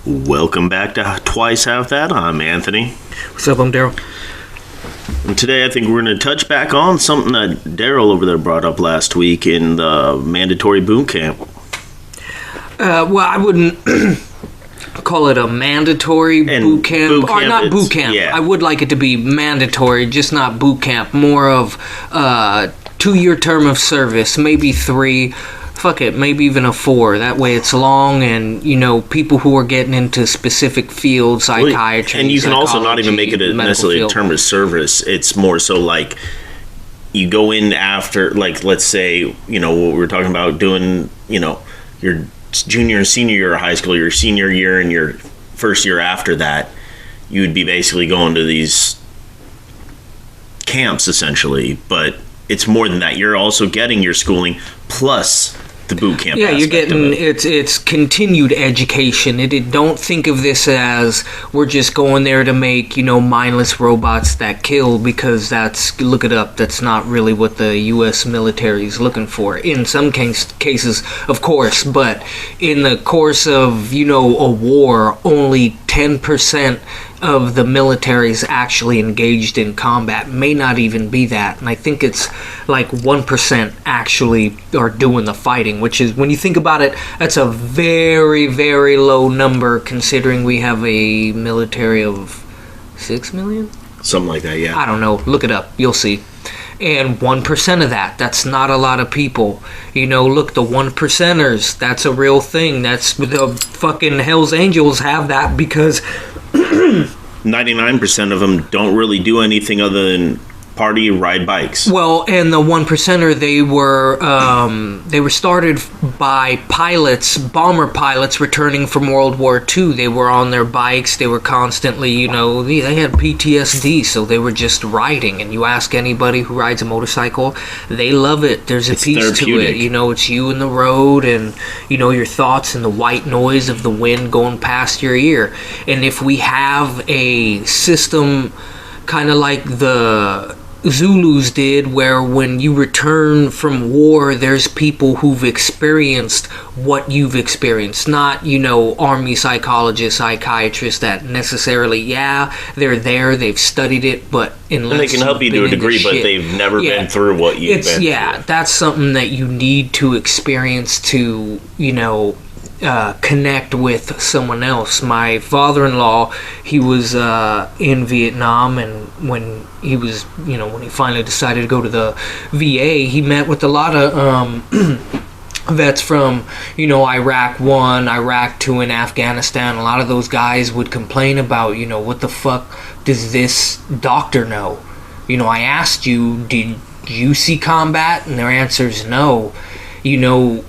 Welcome back to Twice Half That. I'm Anthony. What's up, I'm Daryl. And today I think we're going to touch back on something that Daryl over there brought up last week in the mandatory boot camp. Well, I wouldn't call it a mandatory boot camp. Or not boot camp. Yeah. I would like it to be mandatory, just not boot camp. More of 2-year term of service, maybe 3. Fuck it, maybe even a 4. That way it's long and, people who are getting into specific fields, psychiatry, and you can also not even make it necessarily a term of service. It's more so like you go in after, like, let's say, what we were talking about doing, your junior and senior year of high school, your senior year and your first year after that, you would be basically going to these camps, essentially. But it's more than that. You're also getting your schooling plus the boot camp. Yeah, you're getting it's continued education. Don't think of this as we're just going there to make mindless robots that kill, because look it up. That's not really what the U.S. military is looking for. In some cases, of course, but in the course of a war, only 10% of the military is actually engaged in combat. May not even be that, and I think it's like 1% actually are doing the fighting, which is, when you think about it, that's a very, very low number considering we have a military of 6 million? Something like that, yeah. I don't know. Look it up. You'll see. And 1% of that's not a lot of people. Look, the 1%ers, that's a real thing. That's the fucking Hells Angels have that because 99% of them don't really do anything other than party, ride bikes. Well, and the 1%er, they were started by bomber pilots returning from World War II. They were on their bikes. They were constantly, they had PTSD, so they were just riding. And you ask anybody who rides a motorcycle, they love it. There's a piece therapeutic to it. It's you and the road, and your thoughts and the white noise of the wind going past your ear. And if we have a system kind of like the Zulus did, where when you return from war, there's people who've experienced what you've experienced, not army psychologists, psychiatrists that necessarily they're there, they've studied it, but and they can help you to a degree, but they've never been through what you've been through. That's something that you need to experience to connect with someone else. My father-in-law, he was in Vietnam, and when he was, when he finally decided to go to the VA, he met with a lot of vets from, Iraq 1, Iraq 2, and Afghanistan. A lot of those guys would complain about, what the fuck does this doctor know? I asked you, did you see combat? And their answer is no.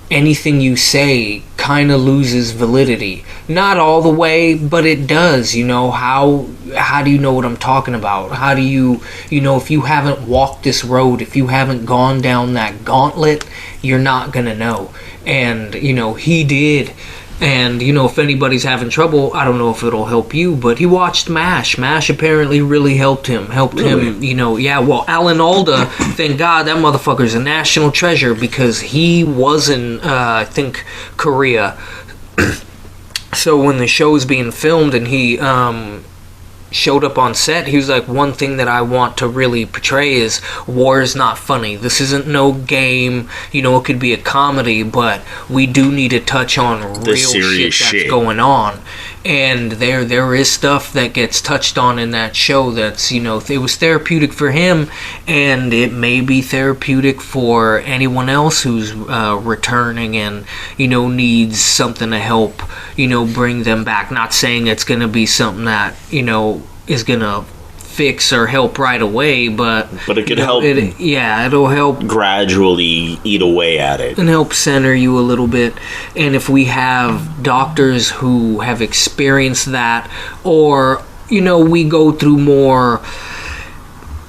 Anything you say kind of loses validity. Not all the way, but it does. How do you know what I'm talking about? How do you, if you haven't walked this road, if you haven't gone down that gauntlet, you're not going to know. And, he did. And, if anybody's having trouble, I don't know if it'll help you, but he watched MASH. MASH apparently really helped him. Well, Alan Alda, thank God, that motherfucker's a national treasure, because he was in, I think, Korea. So when the show's being filmed and he showed up on set, he was like, one thing that I want to really portray is war is not funny. This isn't no game. It could be a comedy, but we do need to touch on real shit that's going on. And there is stuff that gets touched on in that show that's, it was therapeutic for him, and it may be therapeutic for anyone else who's returning and, needs something to help, bring them back. Not saying it's going to be something that, is going to fix or help right away, but it could help. It'll help gradually eat away at it and help center you a little bit. And if we have doctors who have experienced that, or we go through more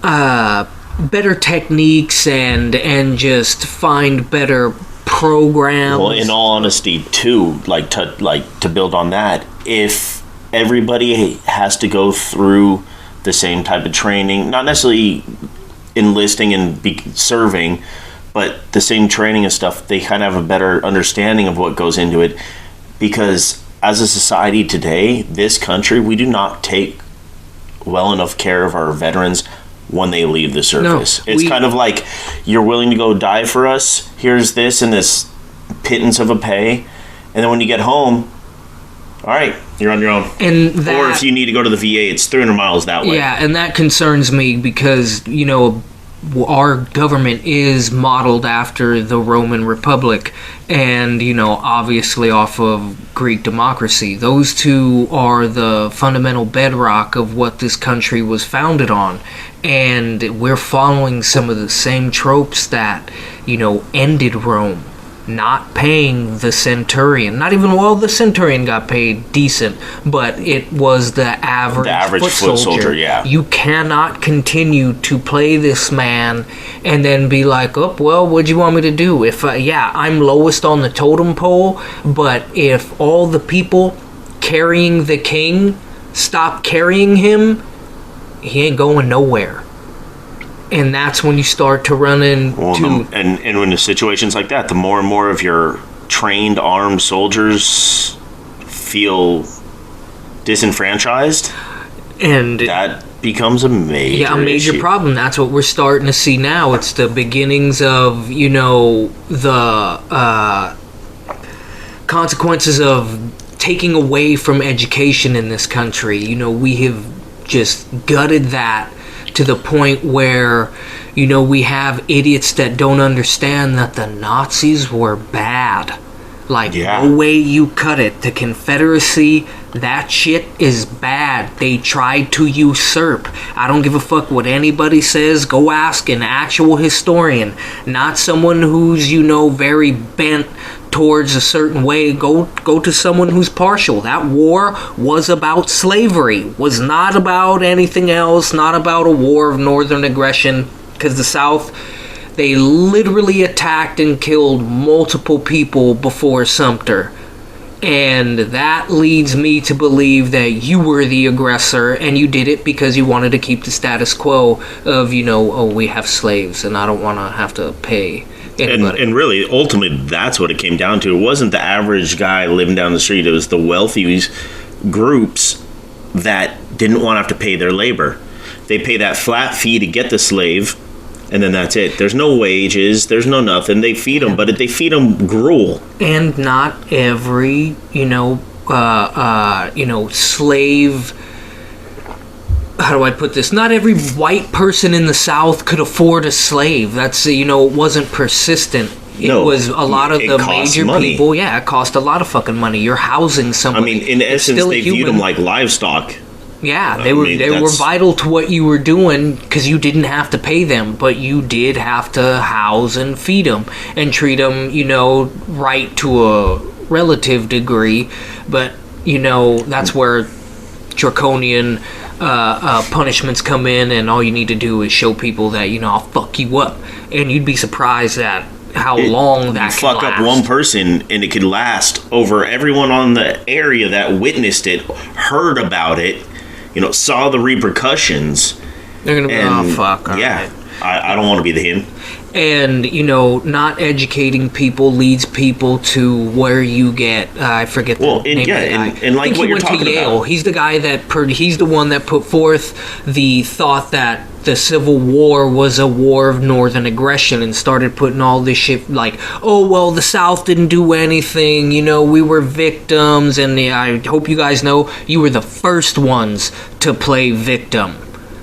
better techniques and just find better programs. Well, in all honesty, too, to build on that, if everybody has to go through the same type of training, not necessarily enlisting and serving, but the same training and stuff, they kind of have a better understanding of what goes into it. Because as a society today, this country, we do not take well enough care of our veterans when they leave the service. It's kind of like, you're willing to go die for us, here's this and this pittance of a pay, and then when you get home, all right, you're on your own. And that, or if you need to go to the VA, it's 300 miles that way. Yeah, and that concerns me because, you know, our government is modeled after the Roman Republic and, you know, obviously off of Greek democracy. Those two are the fundamental bedrock of what this country was founded on. And we're following some of the same tropes that, you know, ended Rome. Not paying the centurion. Not even, well, the centurion got paid decent, but it was the average foot soldier. Yeah. You cannot continue to play this man and then be like, oh, well, what'd you want me to do? If, I'm lowest on the totem pole, but if all the people carrying the king stop carrying him, he ain't going nowhere. And that's when you start to run into... and when the situations like that, the more and more of your trained armed soldiers feel disenfranchised, and that becomes a major issue. problem. That's what we're starting to see now. It's the beginnings of, you know, the consequences of taking away from education in this country. You know, we have just gutted that to the point where, you know, we have idiots that don't understand that the Nazis were bad. Like, no way you cut it. The Confederacy, that shit is bad. They tried to usurp. I don't give a fuck what anybody says. Go ask an actual historian, not someone who's, you know, very bent towards a certain way. Go to someone who's partial. That war was about slavery, was not about anything else, not about a war of northern aggression, because the South, they literally attacked and killed multiple people before Sumter. And that leads me to believe that you were the aggressor and you did it because you wanted to keep the status quo of, you know, oh, we have slaves and I don't want to have to pay anybody. And really, ultimately, that's what it came down to. It wasn't the average guy living down the street. It was the wealthy groups that didn't want to have to pay their labor. They pay that flat fee to get the slave, and then that's it. There's no wages. There's no nothing. They feed them, but they feed them gruel. And not every, slave. How do I put this? Not every white person in the South could afford a slave. That's, it wasn't persistent. It was a lot of the major people. Yeah, it cost a lot of fucking money. You're housing somebody. I mean, in essence, they viewed them like livestock. Yeah, they were vital to what you were doing because you didn't have to pay them, but you did have to house and feed them and treat them, right to a relative degree. But, that's where draconian punishments come in, and all you need to do is show people that, I'll fuck you up. And you'd be surprised at how long that can fuck last. Up one person and it could last over everyone on the area that witnessed it, heard about it, saw the repercussions. They're gonna be, oh fuck. Yeah, right. I don't want to be the him. And not educating people leads people to where you get I forget the name of the guy. And like what you're talking about. Yale. He's the guy he's the one that put forth the thought that the Civil War was a war of northern aggression and started putting all this shit like, oh, well, the South didn't do anything, we were victims, and I hope you guys know you were the first ones to play victim.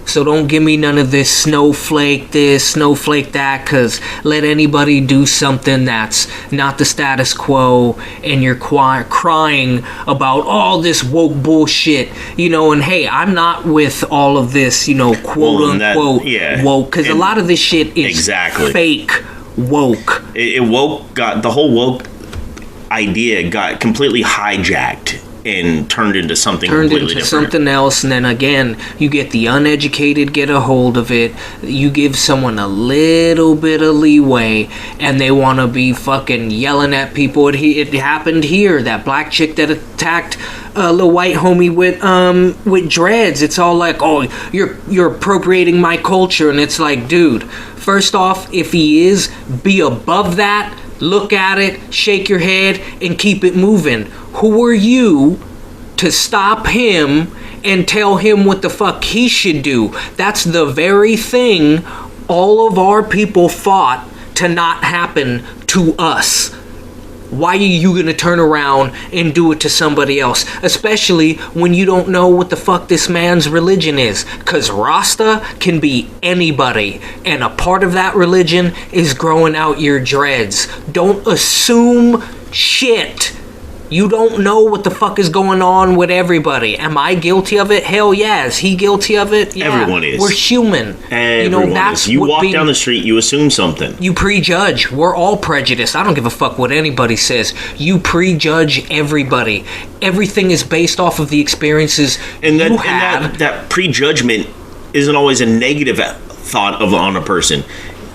So don't give me none of this snowflake this, snowflake that, because let anybody do something that's not the status quo and you're crying about all this woke bullshit, and hey, I'm not with all of this, quote unquote woke, because a lot of this shit is fake woke. The whole woke idea got completely hijacked and turned into something completely different. Something else, and then again, you get the uneducated get a hold of it, you give someone a little bit of leeway, and they want to be fucking yelling at people. It happened here, that black chick that attacked a little white homie with dreads. It's all like, oh, you're appropriating my culture, and it's like, dude, first off, if he is, be above that. look at it, shake your head, and keep it moving. Who are you to stop him and tell him what the fuck he should do? That's the very thing all of our people fought to not happen to us. Why are you going to turn around and do it to somebody else? Especially when you don't know what the fuck this man's religion is. Because Rasta can be anybody. And a part of that religion is growing out your dreads. Don't assume shit. You don't know what the fuck is going on with everybody. Am I guilty of it? Hell yeah. Is he guilty of it? Yeah. Everyone is. We're human. Everyone is. You walk down the street, you assume something. You prejudge. We're all prejudiced. I don't give a fuck what anybody says. You prejudge everybody. Everything is based off of the experiences you had. And that prejudgment isn't always a negative thought on a person.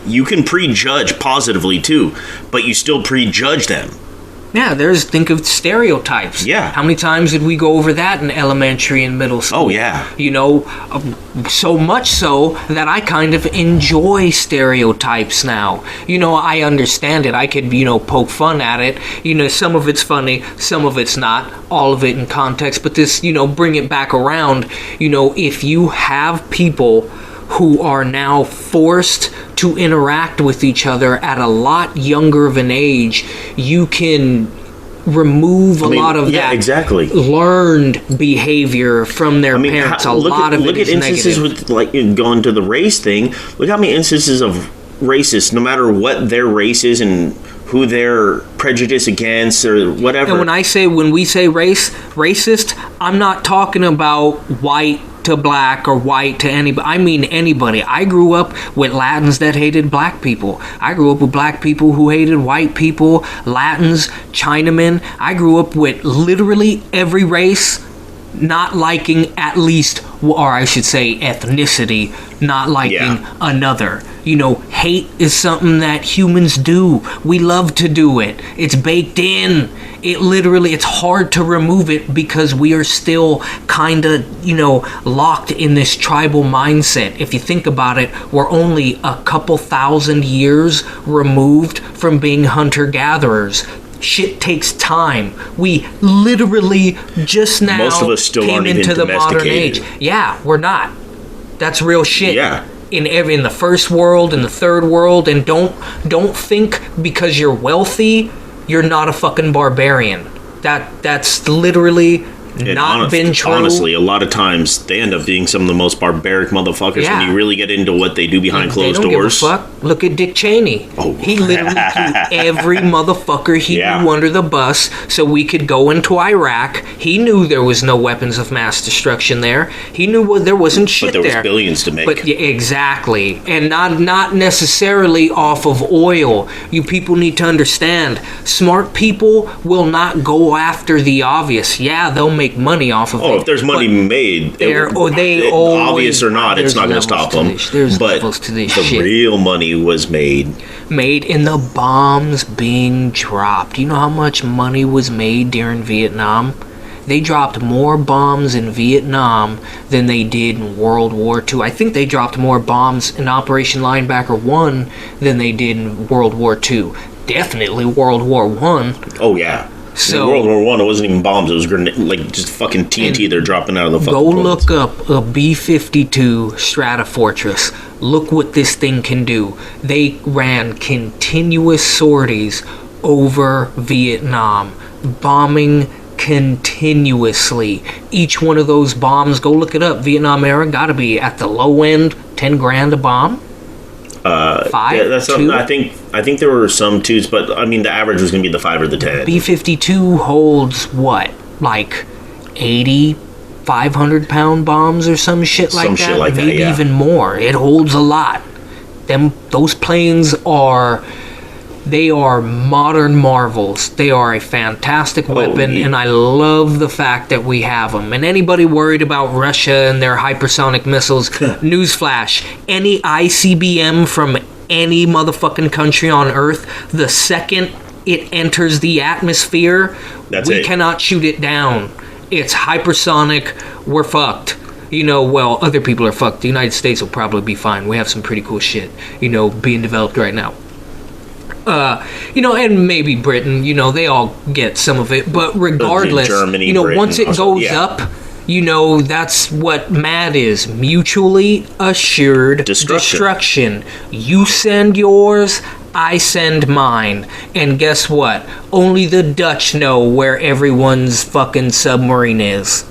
You can prejudge positively too, but you still prejudge them. Yeah, think of stereotypes. Yeah. How many times did we go over that in elementary and middle school? Oh, yeah. You know, so much so that I kind of enjoy stereotypes now. You know, I understand it. I could, poke fun at it. You know, some of it's funny, some of it's not. All of it in context. But this, bring it back around. If you have people who are now forced to interact with each other at a lot younger of an age, you can remove a lot of that exactly learned behavior from their parents. Look at instances negative. With, like, going to the race thing. Look how many instances of racists, no matter what their race is and who they're prejudiced against or whatever. And when we say racist, I'm not talking about white to black or white to anybody. I mean anybody. I grew up with Latins that hated black people. I grew up with black people who hated white people, Latins, Chinamen. I grew up with literally every race not liking at least, or I should say ethnicity, not liking another. Hate is something that humans do. We love to do it. It's baked in. It's hard to remove it because we are still kind of, locked in this tribal mindset. If you think about it, we're only a couple thousand years removed from being hunter-gatherers. Shit takes time. We literally just now most of us still came into the modern age. Yeah, we're not. That's real shit. Yeah. In the first world, in the third world, and don't think because you're wealthy, you're not a fucking barbarian. That's literally been true. Honestly, a lot of times they end up being some of the most barbaric motherfuckers when you really get into what they do behind closed doors. Give a fuck. Look at Dick Cheney. Oh. He literally threw every motherfucker he knew under the bus so we could go into Iraq. He knew there was no weapons of mass destruction there. He knew there wasn't shit there. But there was billions to make. But exactly. And not necessarily off of oil. You people need to understand, smart people will not go after the obvious. Yeah, they'll make money off of it. If there's money made, obvious or not, it's not going to stop them. But the real money was made in the bombs being dropped. You know how much money was made during Vietnam? They dropped more bombs in Vietnam than they did in World War II. I think they dropped more bombs in Operation Linebacker 1 than they did in World War II. Definitely World War I. Oh, yeah. So, in World War I, it wasn't even bombs. It was just fucking TNT they're dropping out of the fucking Go look up a B-52 Stratofortress. Look what this thing can do. They ran continuous sorties over Vietnam, bombing continuously. Each one of those bombs, go look it up. Vietnam era, gotta be at the low end, 10 grand a bomb. 5, that's 2. I think there were some 2s, but I mean the average was going to be the 5 or the 10. B-52 holds what, like 80, 500-pound bombs or some shit like that. Maybe even more. It holds a lot. Those planes are modern marvels. They are a fantastic weapon, and I love the fact that we have them. And anybody worried about Russia and their hypersonic missiles, newsflash, any ICBM from any motherfucking country on Earth, the second it enters the atmosphere, we cannot shoot it down. It's hypersonic. We're fucked. Other people are fucked. The United States will probably be fine. We have some pretty cool shit, being developed right now. and maybe Britain, they all get some of it. But regardless, Germany, once it also, goes up, that's what MAD is. Mutually assured destruction. You send yours, I send mine. And guess what? Only the Dutch know where everyone's fucking submarine is.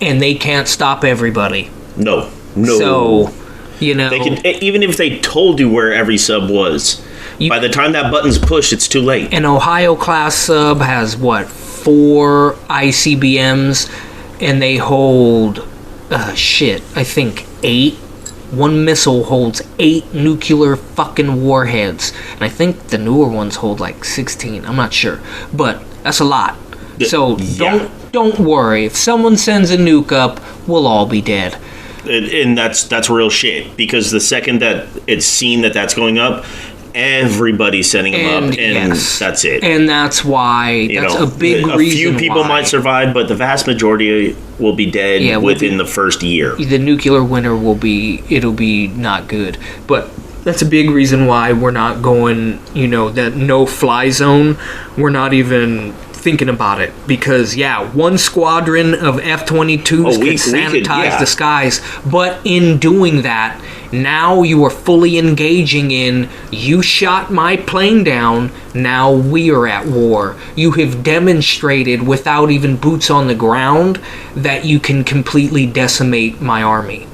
And they can't stop everybody. No. So, They can, even if they told you where every sub was, by the time that button's pushed, it's too late. An Ohio-class sub has, 4 ICBMs, and they hold, I think 8. One missile holds 8 nuclear fucking warheads. And I think the newer ones hold 16. I'm not sure. But that's a lot. So don't worry. If someone sends a nuke up, we'll all be dead. And that's real shit. Because the second that it's seen that that's going up, everybody's sending them up, and that's it. And that's why that's a big reason. A few people might survive, but the vast majority will be dead within the first year. The nuclear winter it'll be not good. But that's a big reason why we're not going, that no-fly zone. We're not even thinking about it, because one squadron of F-22s can sanitize the skies, but in doing that, now you are fully engaging in, you shot my plane down, now we are at war. You have demonstrated without even boots on the ground that you can completely decimate my army.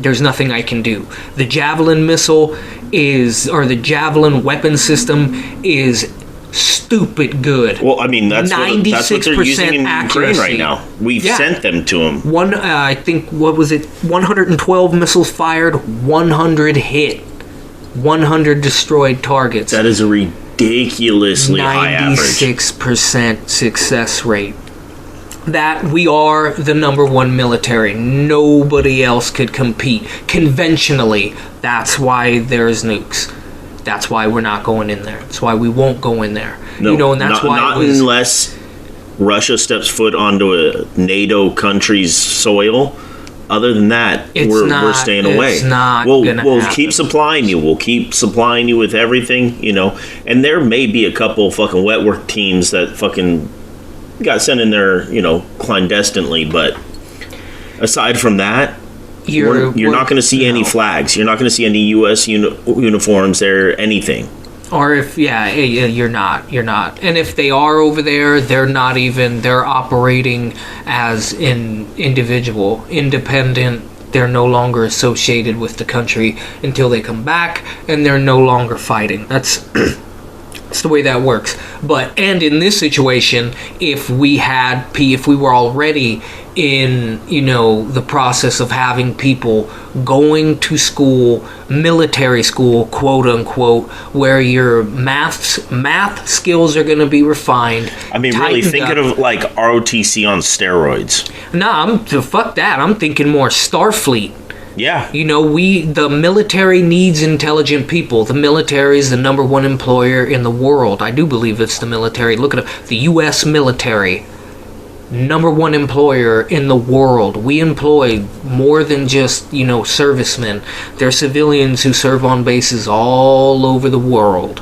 There's nothing I can do. The Javelin missile the Javelin weapon system is stupid good. Well, I mean, that's what they're using in Ukraine right now. We've sent them to them. I think, 112 missiles fired, 100 hit, 100 destroyed targets. That is a ridiculously high average. 96% success rate. That we are the number one military. Nobody else could compete. Conventionally, that's why there's nukes. That's why we're not going in there. That's why we won't go in there. No, and that's not unless Russia steps foot onto a NATO country's soil. Other than that, we're staying away. We'll keep supplying you. We'll keep supplying you with everything, And there may be a couple fucking wet work teams that fucking got sent in there, clandestinely. But aside from that, you're not going to see any flags. You're not going to see any U.S. uniforms there, anything. Or if, you're not. And if they are over there, they're operating as an individual, independent. They're no longer associated with the country until they come back, and they're no longer fighting. That's the way that works. And in this situation, if we were already in, the process of having people going to school, military school, quote unquote, where your math skills are going to be refined. I mean, really thinking of like ROTC on steroids. Nah, fuck that. I'm thinking more Starfleet. Yeah. The military needs intelligent people. The military is the number one employer in the world. I do believe it's the military. Look at the U.S. military. Number one employer in the world. We employ more than just, servicemen. They're civilians who serve on bases all over the world.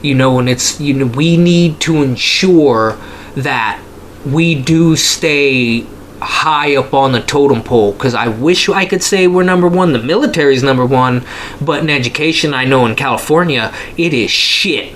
And it's, we need to ensure that we do stay high up on the totem pole, because I wish I could say we're number one. The military's number one, but in education, I know in California, it is shit.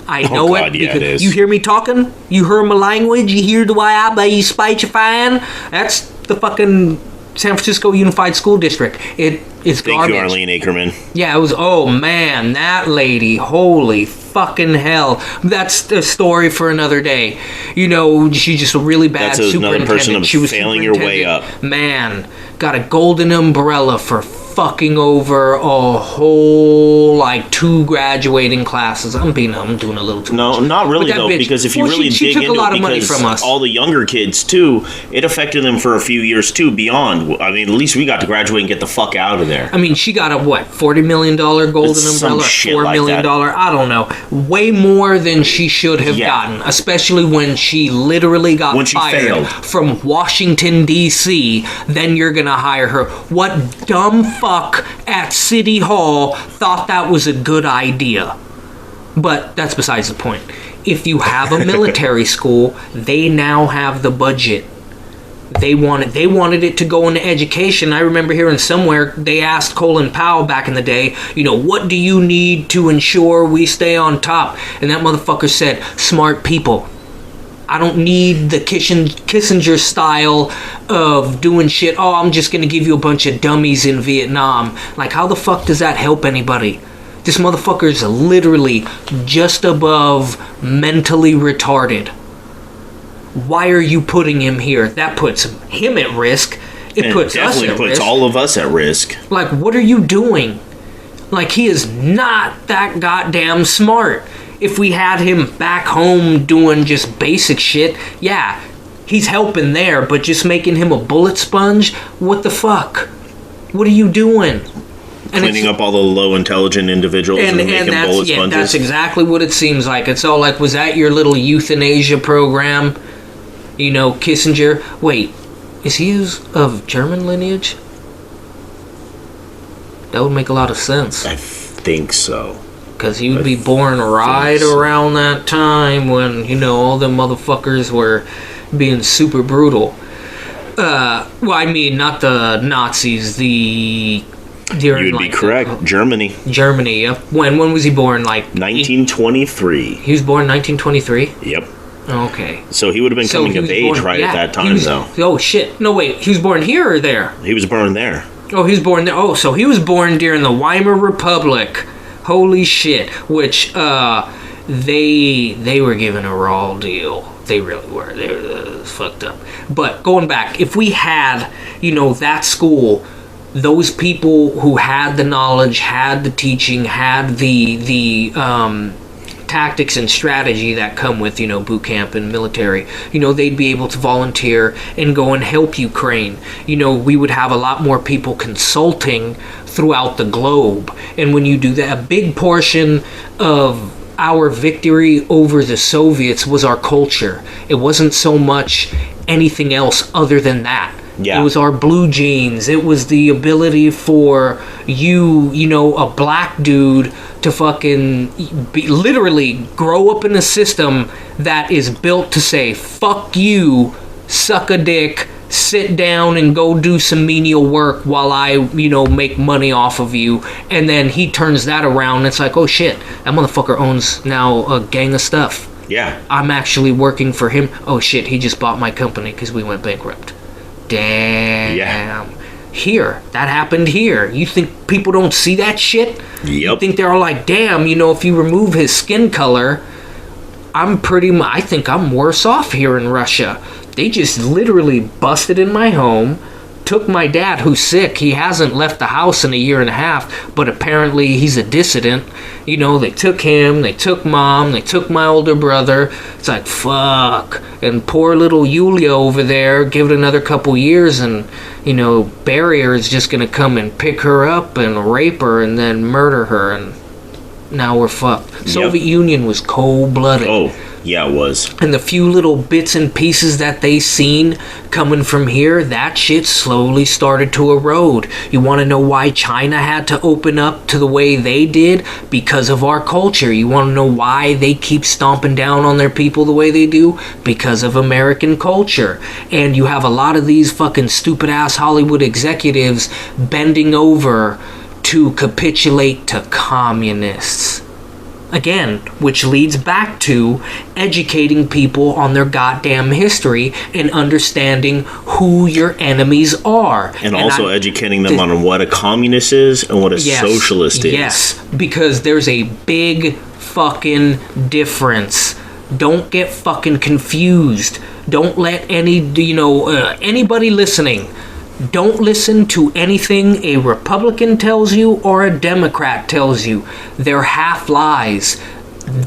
I know it because it you hear me talking. You hear my language. You hear the way I be speechifying. That's the fucking San Francisco Unified School District. It's garbage. Thank you, Arlene Ackerman. Yeah, it was. Oh man, that lady. Holy fucking hell. That's the story for another day. She's just a really bad superintendent. Another person of she was failing your way up. Man, got a golden umbrella for fucking over a whole 2 graduating classes. I'm doing a little too much. No, not really though, because if you really she dig took into a lot it, of money because from us. All the younger kids too, it affected them for a few years too. Beyond, I mean, at least we got to graduate and get the fuck out of there. I mean, she got a $40 million golden umbrella, $4 million. I don't know, way more than she should have gotten, especially when she literally got fired from Washington D.C. Then you're gonna hire her. What dumb fuck at City Hall thought that was a good idea? But that's besides the point. If you have a military school, they now have the budget. They wanted it to go into education. I remember hearing somewhere they asked Colin Powell back in the day, what do you need to ensure we stay on top? And that motherfucker said, smart people. I don't need the Kissinger style of doing shit. Oh, I'm just going to give you a bunch of dummies in Vietnam. Like, how the fuck does that help anybody? This motherfucker's literally just above mentally retarded. Why are you putting him here? That puts him at risk. It puts us at risk. Definitely puts all of us at risk. Like, what are you doing? Like, he is not that goddamn smart. If we had him back home doing just basic shit, yeah, he's helping there, but just making him a bullet sponge? What the fuck? What are you doing? And cleaning up all the low intelligent individuals and making bullet sponges. That's exactly what it seems like. It's all like, was that your little euthanasia program? Kissinger. Wait, is he of German lineage? That would make a lot of sense. I think so. Because he would be born right around that time when, all them motherfuckers were being super brutal. Well, I mean, not the Nazis, You'd be correct. Germany. Germany, yep. When was he born? Like 1923. He was born 1923? Yep. Okay. So he would have been coming of age at that time, though. Oh, shit. No, wait. He was born here or there? He was born there. Oh, he was born there. Oh, so he was born during the Weimar Republic. Holy shit. Which, they were given a raw deal. They really were. They were fucked up. But going back, if we had, that school, those people who had the knowledge, had the teaching, had the tactics and strategy that come with, boot camp and military, they'd be able to volunteer and go and help Ukraine. We would have a lot more people consulting throughout the globe. And when you do that, a big portion of our victory over the Soviets was our culture. It wasn't so much anything else other than that. Yeah. It was our blue jeans. It was the ability for a black dude to fucking literally grow up in a system that is built to say, fuck you, suck a dick, sit down and go do some menial work while I, make money off of you. And then he turns that around and it's like, oh shit, that motherfucker owns now a gang of stuff. Yeah. I'm actually working for him. Oh shit, he just bought my company because we went bankrupt. Damn. Yeah. Here. That happened here. You think people don't see that shit? Yep. You think they're all like, damn, if you remove his skin color, I think I'm worse off here in Russia. They just literally busted in my home, took my dad, who's sick. He hasn't left the house in a year and a half, but apparently he's a dissident. They took him, they took mom, they took my older brother. It's like, fuck. And poor little Yulia over there, give it another couple years and, Barrier is just going to come and pick her up and rape her and then murder her. And now we're fucked. Yep. Soviet Union was cold-blooded. Oh, yeah, it was. And the few little bits and pieces that they seen coming from here, that shit slowly started to erode. You want to know why China had to open up to the way they did? Because of our culture. You want to know why they keep stomping down on their people the way they do? Because of American culture. And you have a lot of these fucking stupid-ass Hollywood executives bending over to capitulate to communists. Again, which leads back to educating people on their goddamn history and understanding who your enemies are. And also educating them on what a communist is and what a socialist is. Yes, because there's a big fucking difference. Don't get fucking confused. Don't let anybody listening, don't listen to anything a Republican tells you or a Democrat tells you. They're half lies.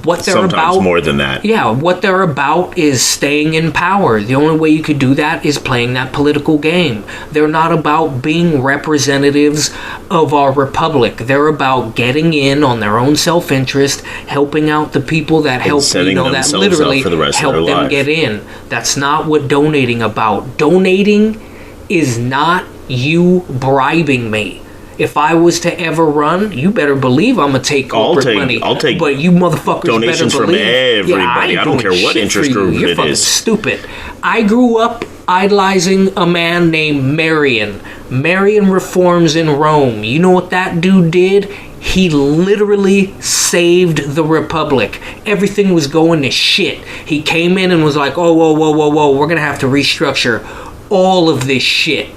What they're Sometimes about, more than that. Yeah, what they're about is staying in power. The only way you could do that is playing that political game. They're not about being representatives of our republic. They're about getting in on their own self-interest, helping out the people that help, that literally help them get in. That's not what donating about. Donating is not you bribing me. If I was to ever run, you better believe I'm gonna take corporate money. I'll take but you motherfuckers donations better believe, from everybody. I don't care what interest group You're it fucking is. stupid. I grew up idolizing a man named Marian. Marian reforms in Rome. You know what that dude did? He literally saved the Republic. Everything was going to shit. He came in and was like, oh, whoa, we're going to have to restructure all of this shit.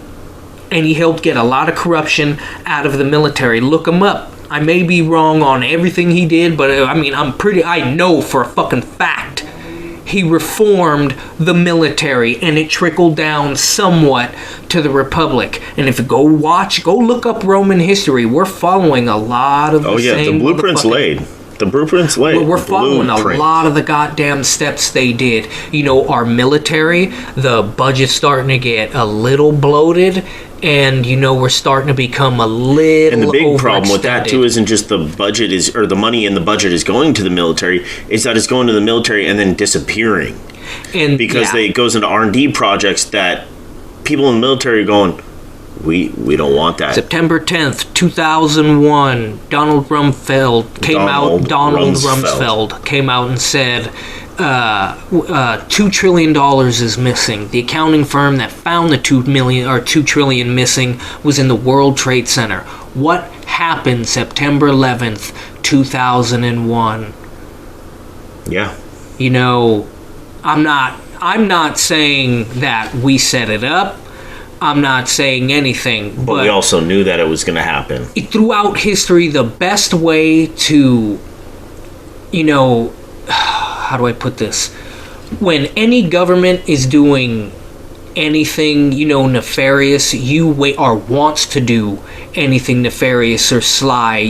And he helped get a lot of corruption out of the military. Look him up. I may be wrong on everything he did, but I mean, I know for a fucking fact he reformed the military, and it trickled down somewhat to the Republic. And if you go look up Roman history. We're following a lot of the blueprint's laid. The blueprint's laid. We're following a lot of the goddamn steps they did. You know, our military, the budget's starting to get a little bloated, and you know, we're starting to become a little. And the big problem with that too isn't just the money in the budget is going to the military, is that it's going to the military and then disappearing. And because it goes into R&D projects that people in the military are going, we don't want that. September 10th, 2001, Donald Rumsfeld came out and said $2 trillion is missing. The accounting firm that found the $2 trillion missing was in the World Trade Center. What happened September 11th, 2001? Yeah. You know, I'm not saying that we set it up. I'm not saying anything, but we also knew that it was going to happen. Throughout history, the best way to, you know, how do I put this? When any government is doing anything, you know, nefarious, or wants to do anything nefarious or sly,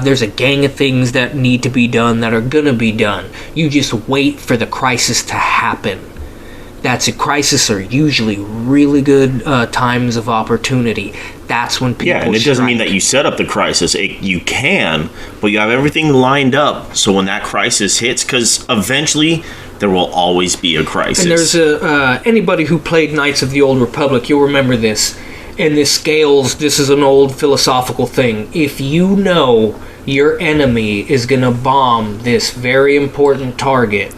there's a gang of things that need to be done that are gonna be done. You just wait for the crisis to happen. That's a crisis are usually really good times of opportunity. That's when people and it doesn't mean that you set up the crisis. You can, but you have everything lined up so when that crisis hits, because eventually there will always be a crisis. And there's anybody who played Knights of the Old Republic, you'll remember this. And this is an old philosophical thing. If you know your enemy is going to bomb this very important target,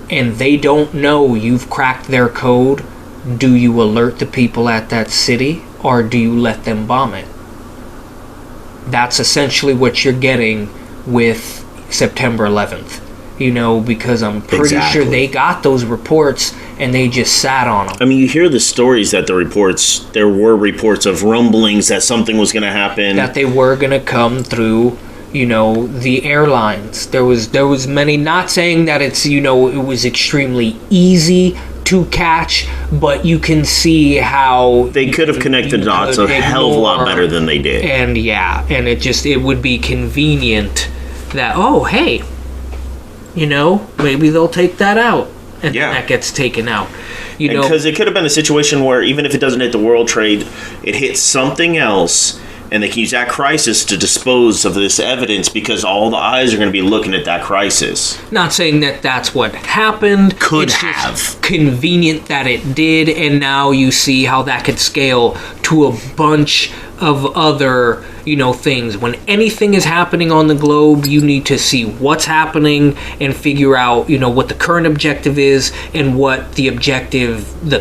and they don't know you've cracked their code, do you alert the people at that city, or do you let them bomb it? That's essentially what you're getting with September 11th. You know, because I'm pretty sure they got those reports and they just sat on them. I mean, you hear the stories that there were reports of rumblings that something was going to happen. That they were going to come through, you know, the airlines. There was many, not saying that it's, you know, it was extremely easy to catch, but you can see how they could have connected the dots a hell of a lot better than they did. And and it would be convenient that, oh, hey, you know, maybe they'll take that out, and then that gets taken out. You know, because it could have been a situation where even if it doesn't hit the World Trade, it hits something else, and they can use that crisis to dispose of this evidence because all the eyes are going to be looking at that crisis. Not saying that that's what happened. It's just convenient that it did, and now you see how that could scale to a bunch of other, you know, things. When anything is happening on the globe, you need to see what's happening and figure out, you know, what the current objective is and what the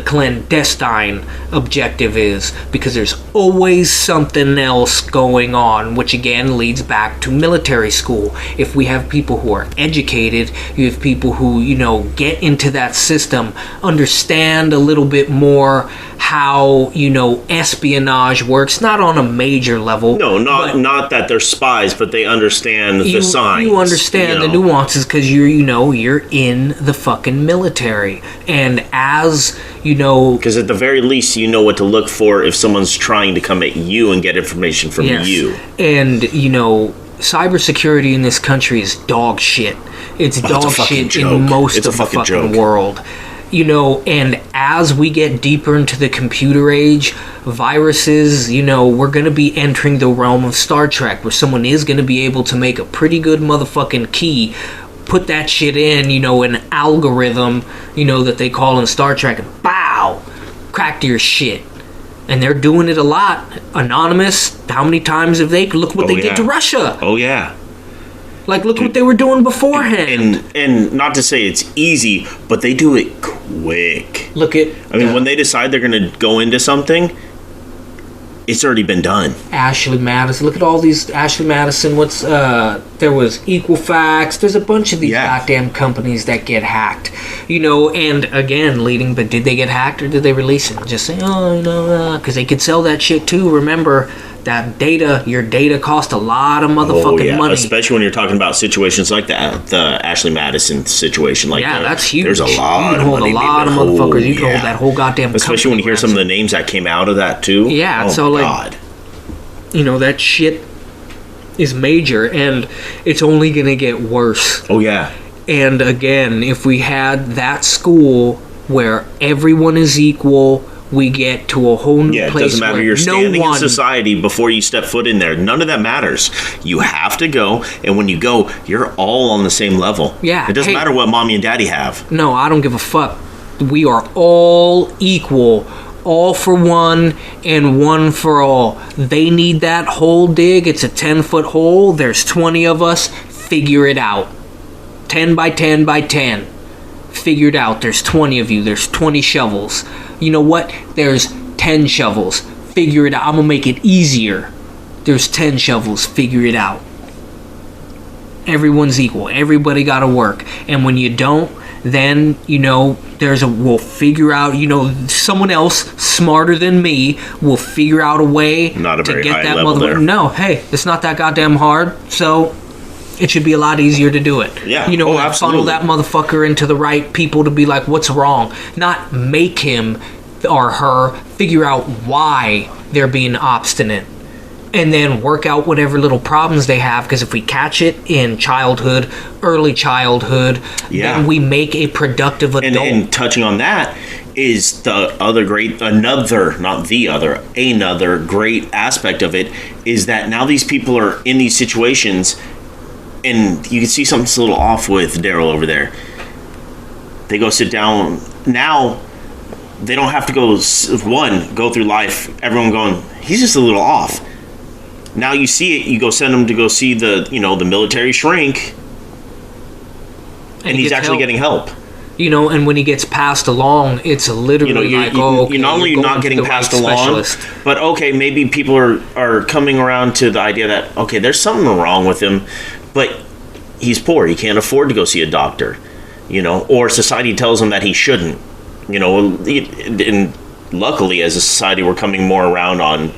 clandestine objective is, because there's always something else going on, which again leads back to military school. If we have people who are educated, you have people who, you know, get into that system, understand a little bit more how, you know, espionage works, not on a major level. No, not that they're spies, but they understand the signs. You understand the nuances because you're in the fucking military, and as you know, because at the very least you know what to look for if someone's trying to come at you and get information from you. And you know, cybersecurity in this country is dog shit. It's dog shit in most of the fucking world. You know, and as we get deeper into the computer age, viruses, you know, we're going to be entering the realm of Star Trek, where someone is going to be able to make a pretty good motherfucking key, put that shit in, you know, an algorithm, you know, that they call in Star Trek, and bow, cracked your shit. And they're doing it a lot. Anonymous, how many times have they... Look what they did to Russia. Oh, yeah. Like, look what they were doing beforehand. And not to say it's easy, but they do it quick. Look at... I mean, when they decide they're going to go into something, it's already been done. Ashley Madison. Look at all these... Ashley Madison, what's... there was Equifax. There's a bunch of these goddamn companies that get hacked. You know, and again, but did they get hacked or did they release it? Just say, oh, you know, because they could sell that shit too. Remember, that data, your data cost a lot of motherfucking money. Especially when you're talking about situations like that, the Ashley Madison situation. Like that's huge. There's a lot you can hold a lot of motherfuckers. You can hold that whole goddamn company. Especially when you hear some of the names that came out of that too. Yeah, so like, God. You know, that shit is major, and it's only going to get worse. Oh, yeah. And again, if we had that school where everyone is equal, we get to a whole new place. Yeah, it doesn't matter your standing in society before you step foot in there. None of that matters. You have to go, and when you go, you're all on the same level. Yeah. It doesn't matter what mommy and daddy have. No, I don't give a fuck. We are all equal. All for one and one for all. They need that hole dig. It's a 10-foot hole. There's 20 of us. Figure it out. 10 by 10 by 10. Figure it out. There's 20 of you. There's 20 shovels. You know what? There's 10 shovels. Figure it out. I'm going to make it easier. There's 10 shovels. Figure it out. Everyone's equal. Everybody got to work. And when you don't, then, you know, we'll figure out, you know, someone else smarter than me will figure out a way not a to very get high that level there. No, hey, it's not that goddamn hard, so it should be a lot easier to do it. Yeah. You know, absolutely. funnel that motherfucker into the right people to be like, what's wrong? Not make him or her figure out why they're being obstinate. And then work out whatever little problems they have, because if we catch it in childhood, early childhood, then we make a productive adult. And touching on that is another great aspect of it is that now these people are in these situations, and you can see something's a little off with Daryl over there. They go sit down. Now, they don't have to go through life, everyone going, he's just a little off. Now you see it, you go send him to go see the military shrink, and he's actually getting help. You know, and when he gets passed along, it's literally you're not only not getting passed along, but okay, maybe people are coming around to the idea that, okay, there's something wrong with him, but he's poor, he can't afford to go see a doctor, or society tells him that he shouldn't, and luckily as a society we're coming more around on,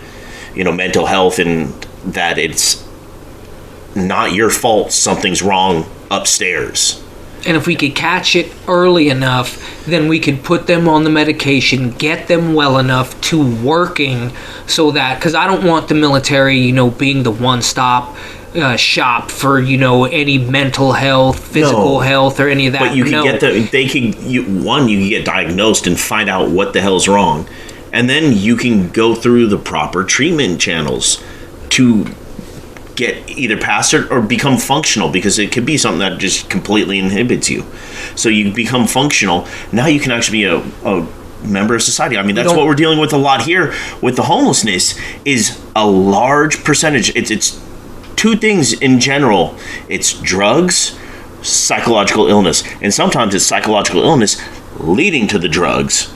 mental health, and that it's not your fault something's wrong upstairs. And if we could catch it early enough, then we could put them on the medication, get them well enough to working, so that, because I don't want the military, being the one-stop shop for, any mental health, physical health, or any of that. But you can you can get diagnosed and find out what the hell's wrong. And then you can go through the proper treatment channels to get either past it or become functional, because it could be something that just completely inhibits you. So you become functional. Now you can actually be a member of society. I mean, that's what we're dealing with a lot here with the homelessness, is a large percentage. It's two things in general. It's drugs, psychological illness. And sometimes it's psychological illness leading to the drugs.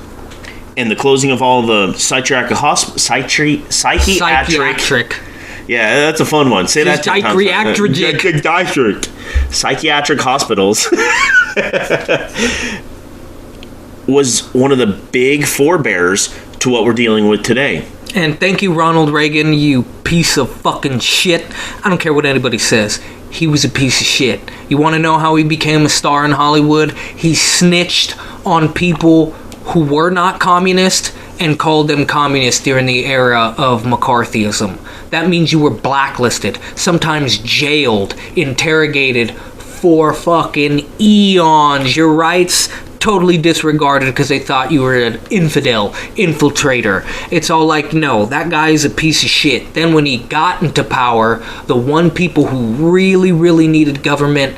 And the closing of all the psychiatric. Yeah, that's a fun one. Say that 10 times. Psychiatric hospitals was one of the big forebears to what we're dealing with today. And thank you, Ronald Reagan, you piece of fucking shit. I don't care what anybody says. He was a piece of shit. You want to know how he became a star in Hollywood? He snitched on people who were not communist and called them communists during the era of McCarthyism. That means you were blacklisted, sometimes jailed, interrogated for fucking eons. Your rights totally disregarded because they thought you were an infidel, infiltrator. It's all like, no, that guy is a piece of shit. Then when he got into power, the one people who really, really needed government,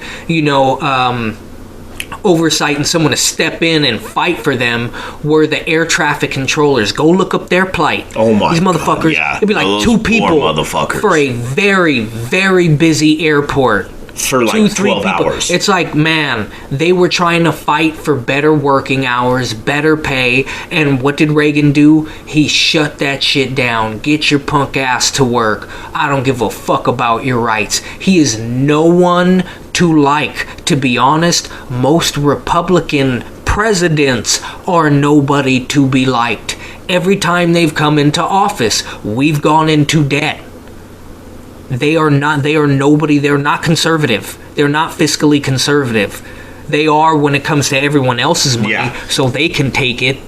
oversight and someone to step in and fight for them were the air traffic controllers. Go look up their plight. Oh my These motherfuckers. God, yeah. It'd be like Those two poor people motherfuckers. for a very, very busy airport. For like 12 hours. It's like, man, they were trying to fight for better working hours, better pay, and what did Reagan do? He shut that shit down. Get your punk ass to work. I don't give a fuck about your rights. He is no one to like. To be honest, most Republican presidents are nobody to be liked. Every time they've come into office, we've gone into debt. They are nobody. They're not conservative. They're not fiscally conservative. They are when it comes to everyone else's money, so they can take it.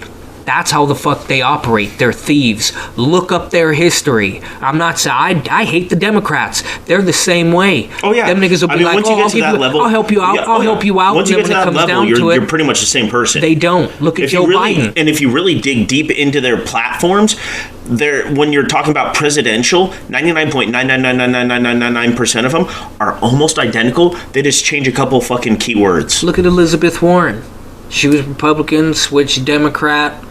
That's how the fuck they operate. They're thieves. Look up their history. I'm not saying I hate the Democrats. They're the same way. Oh yeah, them niggas will be like, I'll help you out. I'll help you out. Once you get to that level, you're you're pretty much the same person. They don't. Look at Joe Biden. And if you really dig deep into their platforms, when you're talking about presidential, 99.9999999% of them are almost identical. They just change a couple fucking keywords. Look at Elizabeth Warren. She was Republican, switched Democrat.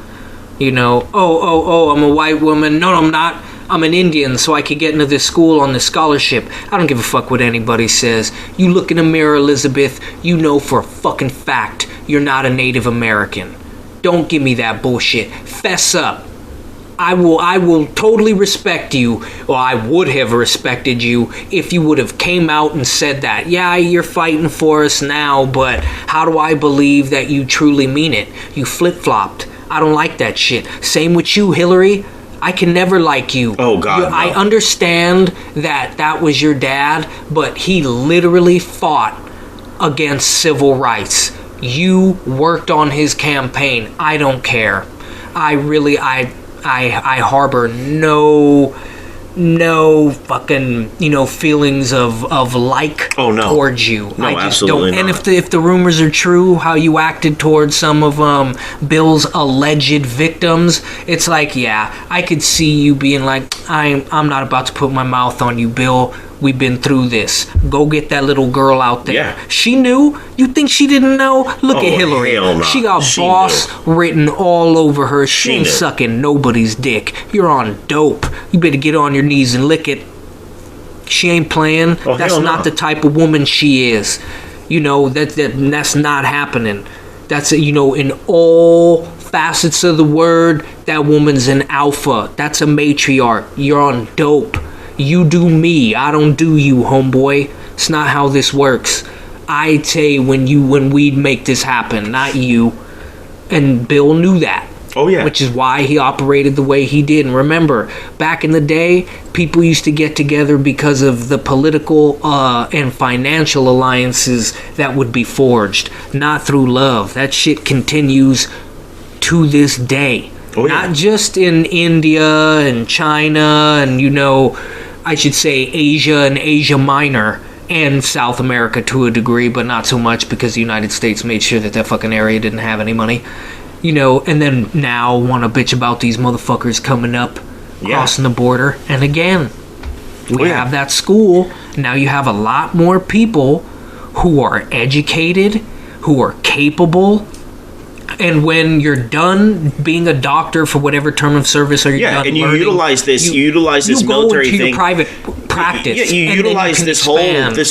You know, I'm a white woman. No, I'm not. I'm an Indian, so I could get into this school on this scholarship. I don't give a fuck what anybody says. You look in the mirror, Elizabeth, you know for a fucking fact you're not a Native American. Don't give me that bullshit. Fess up. I will totally respect you, or I would have respected you if you would have came out and said that. Yeah, you're fighting for us now, but how do I believe that you truly mean it? You flip-flopped. I don't like that shit. Same with you, Hillary. I can never like you. Oh, God, no. I understand that was your dad, but he literally fought against civil rights. You worked on his campaign. I don't care. I harbor no fucking feelings of like towards you. No, I just absolutely don't. not. And if the rumors are true, how you acted towards some of Bill's alleged victims, it's like, yeah, I could see you being like, I'm not about to put my mouth on you, Bill. We've been through this. Go get that little girl out there. Yeah. She knew? You think she didn't know? Look at Hillary. Hell no. She got boss written all over her. She ain't sucking nobody's dick. You're on dope. You better get on your knees and lick it. She ain't playing. That's not the type of woman she is. That's not happening. That's in all facets of the word, that woman's an alpha. That's a matriarch. You're on dope. You do me, I don't do you, homeboy. It's not how this works. I say when we'd make this happen, not you. And Bill knew that. Oh yeah. Which is why he operated the way he did. And remember, back in the day, people used to get together because of the political and financial alliances that would be forged, not through love. That shit continues to this day. Oh, yeah. Not just in India and China and I should say Asia and Asia Minor and South America to a degree, but not so much because the United States made sure that fucking area didn't have any money. And then now want to bitch about these motherfuckers coming up, crossing the border. And again, we have that school. Now you have a lot more people who are educated, who are capable. And when you're done being a doctor for whatever term of service, or you're done and you learning, utilize this military thing. Thing. Your private practice. Yeah, you utilize this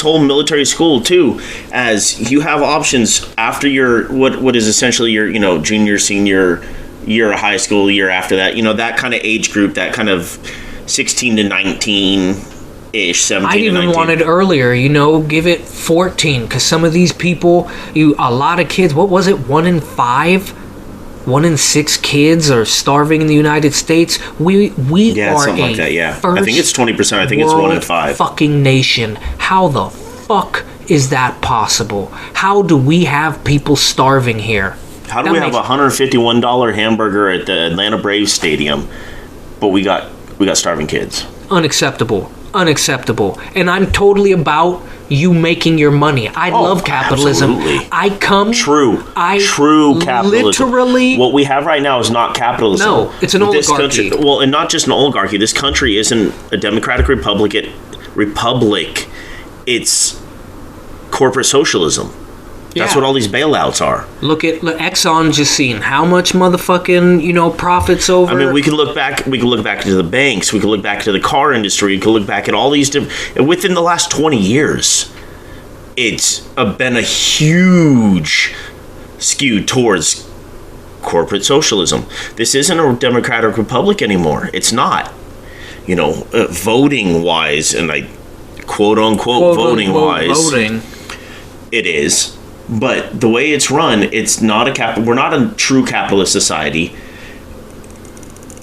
whole military school too, as you have options after your what is essentially your junior, senior year of high school, year after that. That kind of age group, that kind of 16 to 19. 17 I even wanted earlier, give it 14, because some of these people, a lot of kids, what was it, 1 in 5, 1 in 6 kids are starving in the United States. We are something like that. Yeah, I think it's 20%. I think it's 1 in 5. Fucking nation. How the fuck is that possible? How do we have people starving here? How do we have a $151 hamburger at the Atlanta Braves stadium, but we got starving kids? Unacceptable. And I'm totally about you making your money. I love capitalism. Absolutely. True capitalism. Literally, what we have right now is not capitalism. No, it's an oligarchy. And not just an oligarchy. This country isn't a democratic republic. It's corporate socialism. That's what all these bailouts are. Look, Exxon just seen how much motherfucking, profits over. I mean, we can look back to the banks. We can look back to the car industry. We can look back at all these different. Within the last 20 years, it's been a huge skew towards corporate socialism. This isn't a democratic republic anymore. It's not. Voting wise, and quote unquote voting wise, it is. But the way it's run, it's not we're not a true capitalist society,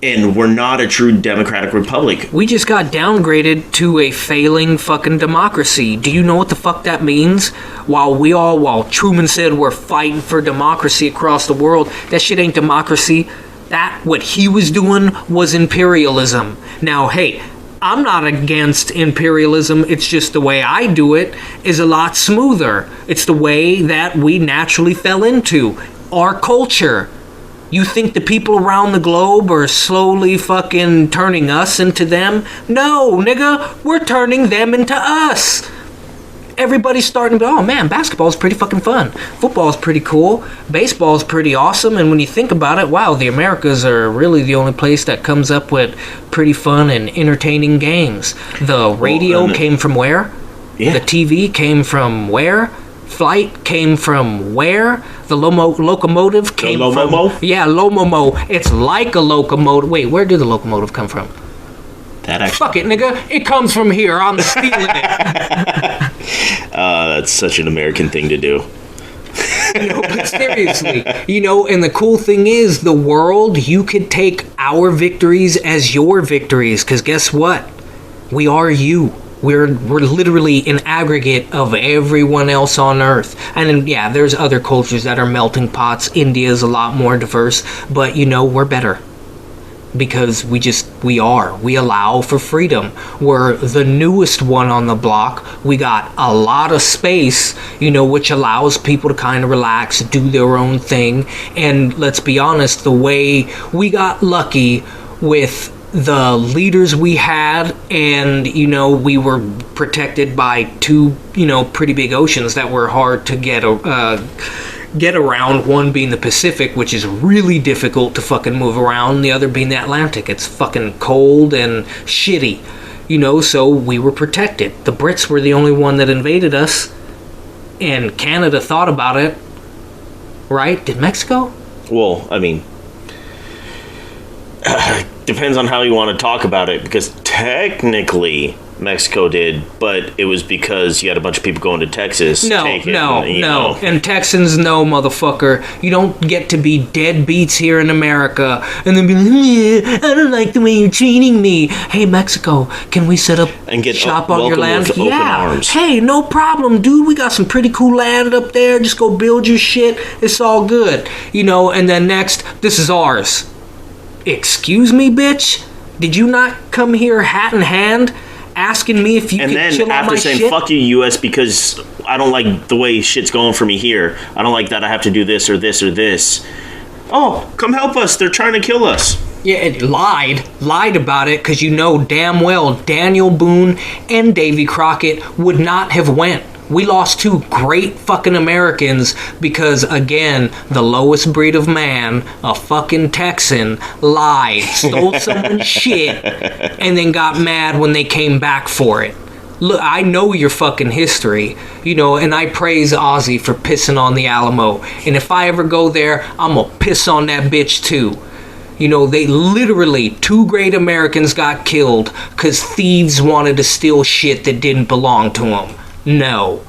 and we're not a true democratic republic. We just got downgraded to a failing fucking democracy. Do you know what the fuck that means? While Truman said we're fighting for democracy across the world, that shit ain't democracy. What he was doing was imperialism. Now, hey, I'm not against imperialism. It's just the way I do it is a lot smoother. It's the way that we naturally fell into. Our culture. You think the people around the globe are slowly fucking turning us into them? No, nigga. We're turning them into us. Everybody's starting to be, oh man, basketball's pretty fucking fun. Football's pretty cool. Baseball's pretty awesome. And when you think about it, wow, the Americas are really the only place that comes up with pretty fun and entertaining games. The radio came from where? Yeah. The TV came from where? Flight came from where? The locomotive came from... Yeah, Lomomo. It's like a locomotive. Wait, where did the locomotive come from? Fuck it, nigga. It comes from here. I'm stealing it. That's such an American thing to do. But seriously, and the cool thing is, the world, you could take our victories as your victories, because guess what? We are you. We're literally an aggregate of everyone else on Earth. And then, yeah, there's other cultures that are melting pots. India's a lot more diverse, but we're better. Because we allow for freedom. We're the newest one on the block. We got a lot of space, which allows people to kind of relax, do their own thing. And let's be honest, the way we got lucky with the leaders we had, and we were protected by two pretty big oceans that were hard to get around, one being the Pacific, which is really difficult to fucking move around, the other being the Atlantic. It's fucking cold and shitty, so we were protected. The Brits were the only one that invaded us, and Canada thought about it, right? Did Mexico? Well, I mean, depends on how you want to talk about it, because technically Mexico did, but it was because you had a bunch of people going to Texas. No. And Texans know, motherfucker, you don't get to be deadbeats here in America and then be like, I don't like the way you're treating me. Hey, Mexico, can we set up and get shop on your land? With open arms. Hey, no problem, dude. We got some pretty cool land up there. Just go build your shit. It's all good. And then next, this is ours. Excuse me, bitch? Did you not come here hat in hand asking me if you could chill on my shit? And then after saying, fuck you, U.S., because I don't like the way shit's going for me here. I don't like that I have to do this or this or this. Oh, come help us. They're trying to kill us. Yeah, it lied about it, because damn well Daniel Boone and Davy Crockett would not have went. We lost two great fucking Americans because, again, the lowest breed of man, a fucking Texan, lied, stole someone's shit, and then got mad when they came back for it. Look, I know your fucking history, and I praise Ozzy for pissing on the Alamo. And if I ever go there, I'm gonna piss on that bitch too. They literally, two great Americans got killed because thieves wanted to steal shit that didn't belong to them. No.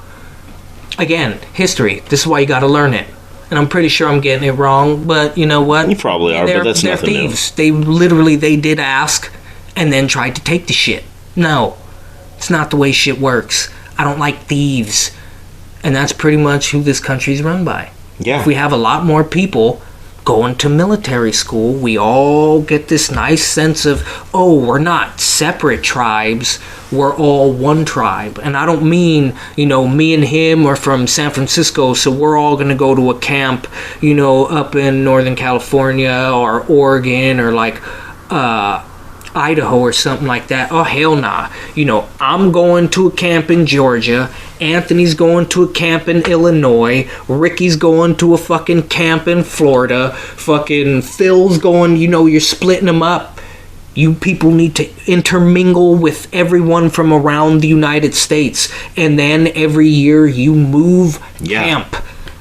Again, history. This is why you gotta learn it. And I'm pretty sure I'm getting it wrong, but you know what? You probably are, but that's nothing new. They're thieves. They did ask and then tried to take the shit. No. It's not the way shit works. I don't like thieves. And that's pretty much who this country's run by. Yeah. If we have a lot more people going to military school, we all get this nice sense of, oh, we're not separate tribes, we're all one tribe. And I don't mean, me and him are from San Francisco, so we're all going to go to a camp, up in Northern California or Oregon or Idaho or something like that. Oh, hell nah. You know, I'm going to a camp in Georgia. Anthony's going to a camp in Illinois. Ricky's going to a fucking camp in Florida. Fucking Phil's going, you know, you're splitting them up. You people need to intermingle with everyone from around the United States. And then every year you move camp.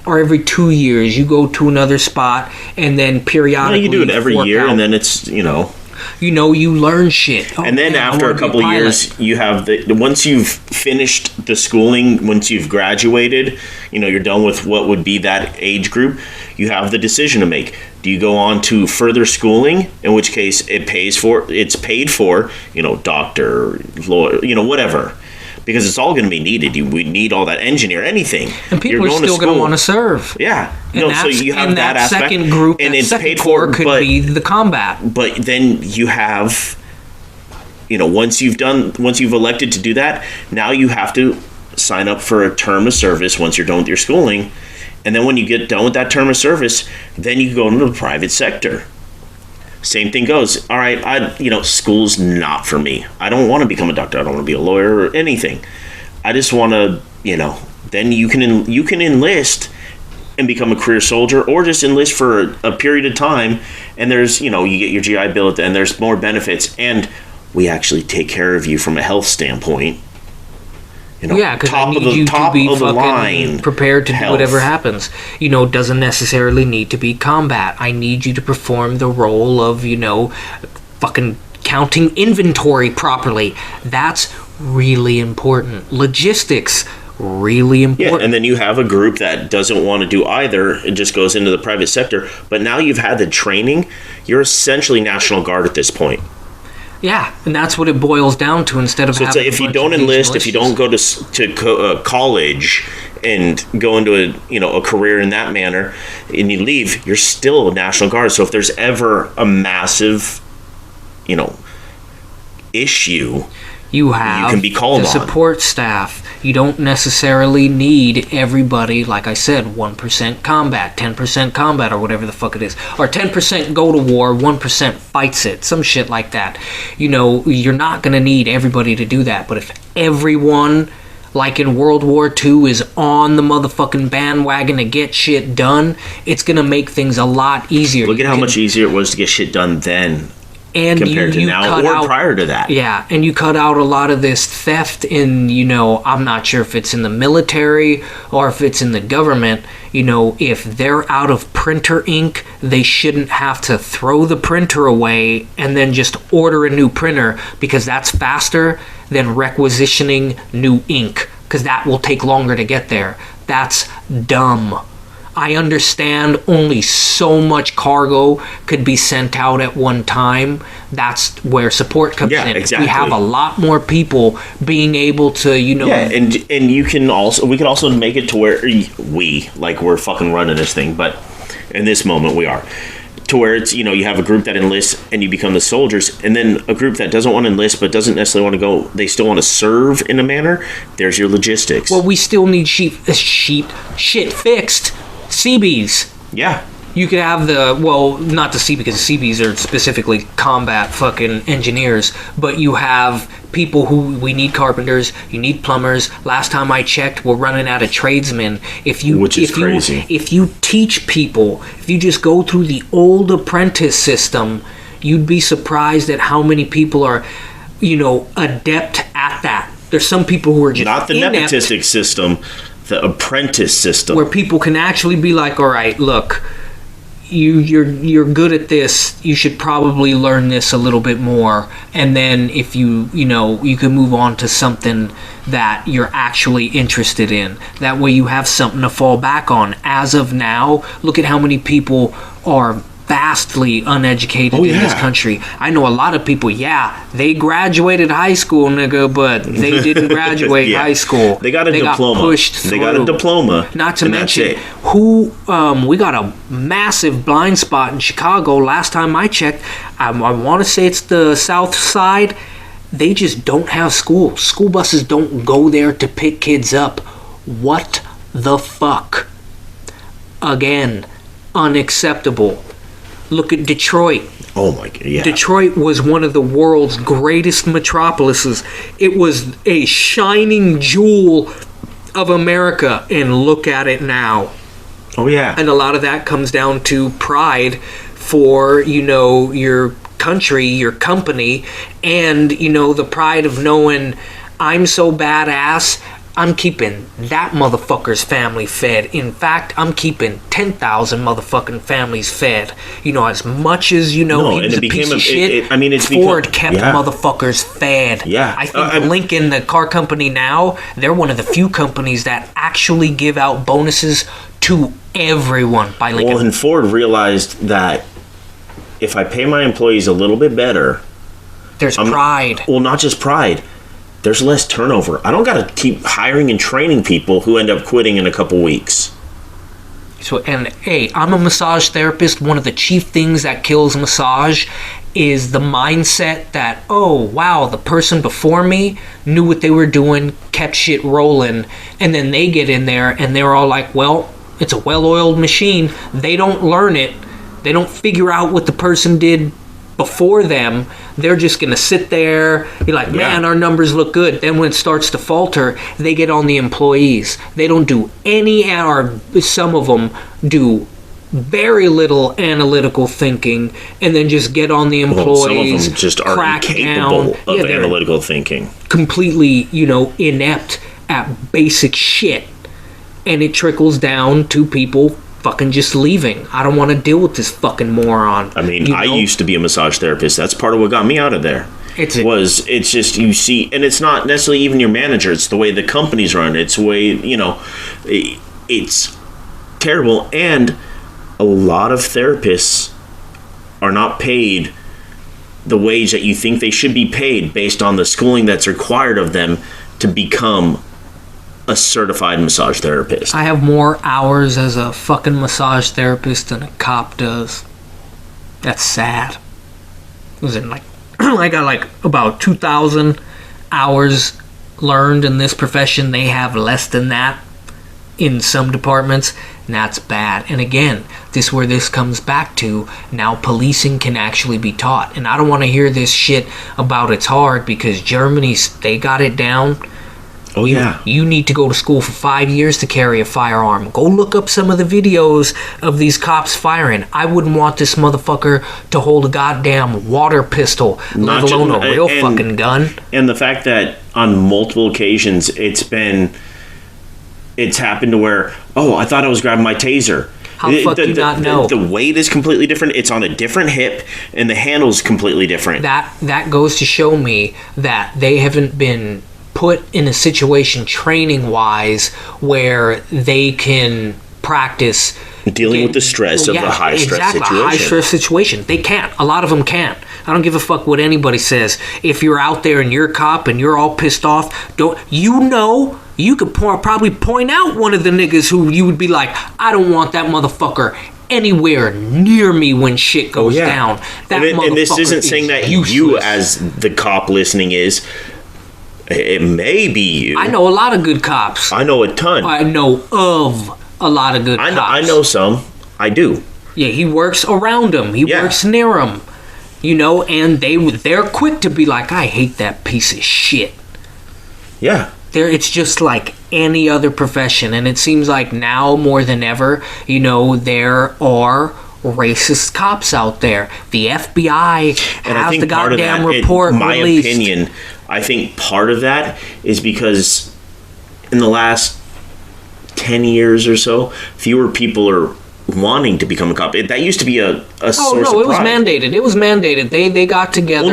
Or every 2 years you go to another spot, and then periodically you do it every year, and then it's, you know, you learn shit. And then after a couple of years, you have once you've finished the schooling, once you've graduated, you know, you're done with what would be that age group, you have the decision to make. Do you go on to further schooling, in which case it's paid for, you know, doctor, lawyer, you know, whatever. Because it's all going to be needed. We need all that engineer, anything. And people are still going to want to serve. Yeah. So you have that aspect. Second group, and it's paid for, could be the combat. But then you have, you know, once you've elected to do that, now you have to sign up for a term of service once you're done with your schooling. And then when you get done with that term of service, then you go into the private sector. Same thing goes. All right, school's not for me. I don't want to become a doctor. I don't want to be a lawyer or anything. I just want to, you know. Then you can enlist and become a career soldier, or just enlist for a period of time. And there's, you know, you get your GI Bill, and there's more benefits, and we actually take care of you from a health standpoint. You know, yeah, because I need you to be fucking prepared to do whatever happens. You know, doesn't necessarily need to be combat. I need you to perform the role of, you know, fucking counting inventory properly. That's really important. Logistics, really important. Yeah, and then you have a group that doesn't want to do either. It just goes into the private sector. But now you've had the training. You're essentially National Guard at this point. Yeah, and that's what it boils down to. Instead of having if you don't enlist, if you don't go to college and go into a career in that manner, and you leave, you're still a National Guard. So if there's ever a massive, you know, issue, you can be called on. Support staff. You don't necessarily need everybody, like I said, 1% combat, 10% combat, or whatever the fuck it is. Or 10% go to war, 1% fights it. Some shit like that. You know, you're not going to need everybody to do that. But if everyone, like in World War II, is on the motherfucking bandwagon to get shit done, it's going to make things a lot easier. Look at how much easier it was to get shit done then. And compared to now or prior to that. Yeah, and you cut out a lot of this theft in, you know, I'm not sure if it's in the military or if it's in the government. You know, if they're out of printer ink, they shouldn't have to throw the printer away and then just order a new printer, because that's faster than requisitioning new ink, because that will take longer to get there. That's dumb. I understand only so much cargo could be sent out at one time. That's where support comes in. Exactly. We have a lot more people being able to, you know. Yeah, and we can also make it to where we're fucking running this thing, but in this moment we are. To where it's, you know, you have a group that enlists and you become the soldiers, and then a group that doesn't want to enlist but doesn't necessarily want to go, they still want to serve in a manner. There's your logistics. Well, we still need shit fixed. CBs. Yeah. You could have not the CB, because CBs are specifically combat fucking engineers, but you have people we need carpenters, you need plumbers. Last time I checked, we're running out of tradesmen. Which is crazy. If you teach people, if you just go through the old apprentice system, you'd be surprised at how many people are, you know, adept at that. There's some people who are just not the nepotistic system. The apprentice system, where people can actually be like, all right, look, you're good at this, you should probably learn this a little bit more, and then if you can move on to something that you're actually interested in. That way you have something to fall back on. As of now, look at how many people are vastly uneducated in this country. I know a lot of people, they graduated high school, nigga, but they didn't graduate high school. They got a diploma. Got pushed through. They got a diploma. Not to mention, we got a massive blind spot in Chicago. Last time I checked, I want to say it's the South Side. They just don't have school. School buses don't go there to pick kids up. What the fuck? Again, unacceptable. Look at Detroit. Oh my god, yeah. Detroit was one of the world's greatest metropolises. It was a shining jewel of America, and look at it now. Oh yeah. And a lot of that comes down to pride for, your country, your company, and, the pride of knowing I'm so badass, I'm keeping that motherfucker's family fed. In fact, I'm keeping 10,000 motherfucking families fed. As much as, he was a piece of shit, Ford kept motherfuckers fed. Yeah. I think Lincoln, the car company now, they're one of the few companies that actually give out bonuses to everyone by Lincoln. Well, and Ford realized that if I pay my employees a little bit better... There's pride. Well, not just pride. There's less turnover. I don't got to keep hiring and training people who end up quitting in a couple weeks. Hey, I'm a massage therapist. One of the chief things that kills massage is the mindset that, oh, wow, the person before me knew what they were doing, kept shit rolling, and then they get in there and they're all like, well, it's a well-oiled machine. They don't learn it. They don't figure out what the person did before them. They're just going to sit there, be like, man, our numbers look good. Then when it starts to falter, they get on the employees. They don't do any, or some of them do very little analytical thinking, and then just get on the employees. Well, some of them just are incapable of analytical thinking. Completely, inept at basic shit. And it trickles down to people fucking just leaving. I don't want to deal with this fucking moron. I mean, I used to be a massage therapist. That's part of what got me out of there. It's just, you see, and it's not necessarily even your manager. It's the way the company's run. It's the way, it's terrible. And a lot of therapists are not paid the wage that you think they should be paid based on the schooling that's required of them to become a certified massage therapist. I have more hours as a fucking massage therapist than a cop does. That's sad. I got about 2,000 hours learned in this profession. They have less than that in some departments, and that's bad. And again, this is where this comes back to. Now policing can actually be taught. And I don't want to hear this shit about it's hard, because they got it down. Oh, yeah. You need to go to school for 5 years to carry a firearm. Go look up some of the videos of these cops firing. I wouldn't want this motherfucker to hold a goddamn water pistol, let alone a real fucking gun. And the fact that on multiple occasions it's happened to where, oh, I thought I was grabbing my taser. How the fuck do you not know? The weight is completely different. It's on a different hip, and the handle's completely different. That goes to show me that they haven't been put in a situation training-wise where they can practice dealing with the stress of the high-stress situation. A high-stress situation. They can't. A lot of them can't. I don't give a fuck what anybody says. If you're out there and you're a cop and you're all pissed off, you could probably point out one of the niggas who you would be like, I don't want that motherfucker anywhere near me when shit goes down. And this isn't saying that you as the cop listening is. It may be you. I know a lot of good cops. I know a ton. I know of a lot of good cops. I know some. I do. Yeah, he works around them. He works near them. And they're quick to be like, I hate that piece of shit. Yeah. It's just like any other profession. And it seems like now more than ever, there are racist cops out there. The FBI has the goddamn report released. In my opinion, I think part of that is because in the last 10 years or so, fewer people are wanting to become a cop. That used to be a source of pride. It was mandated. They got together.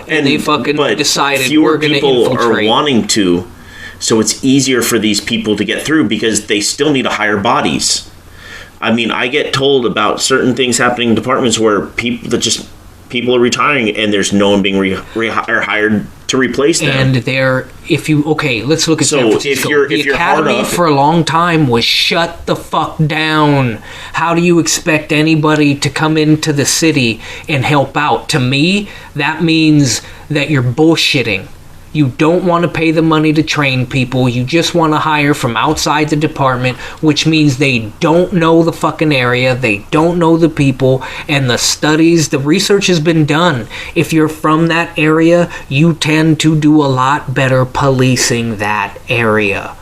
And they fucking decided we're going to infiltrate. Fewer people are wanting to, so it's easier for these people to get through because they still need to hire bodies. I mean, I get told about certain things happening in departments where people are retiring and there's no one being hired to replace them. And let's look at San Francisco. The Academy for a long time was shut the fuck down. How do you expect anybody to come into the city and help out? To me, that means that you're bullshitting. You don't want to pay the money to train people. You just want to hire from outside the department, which means they don't know the fucking area. They don't know the people. And the research has been done. If you're from that area, you tend to do a lot better policing that area.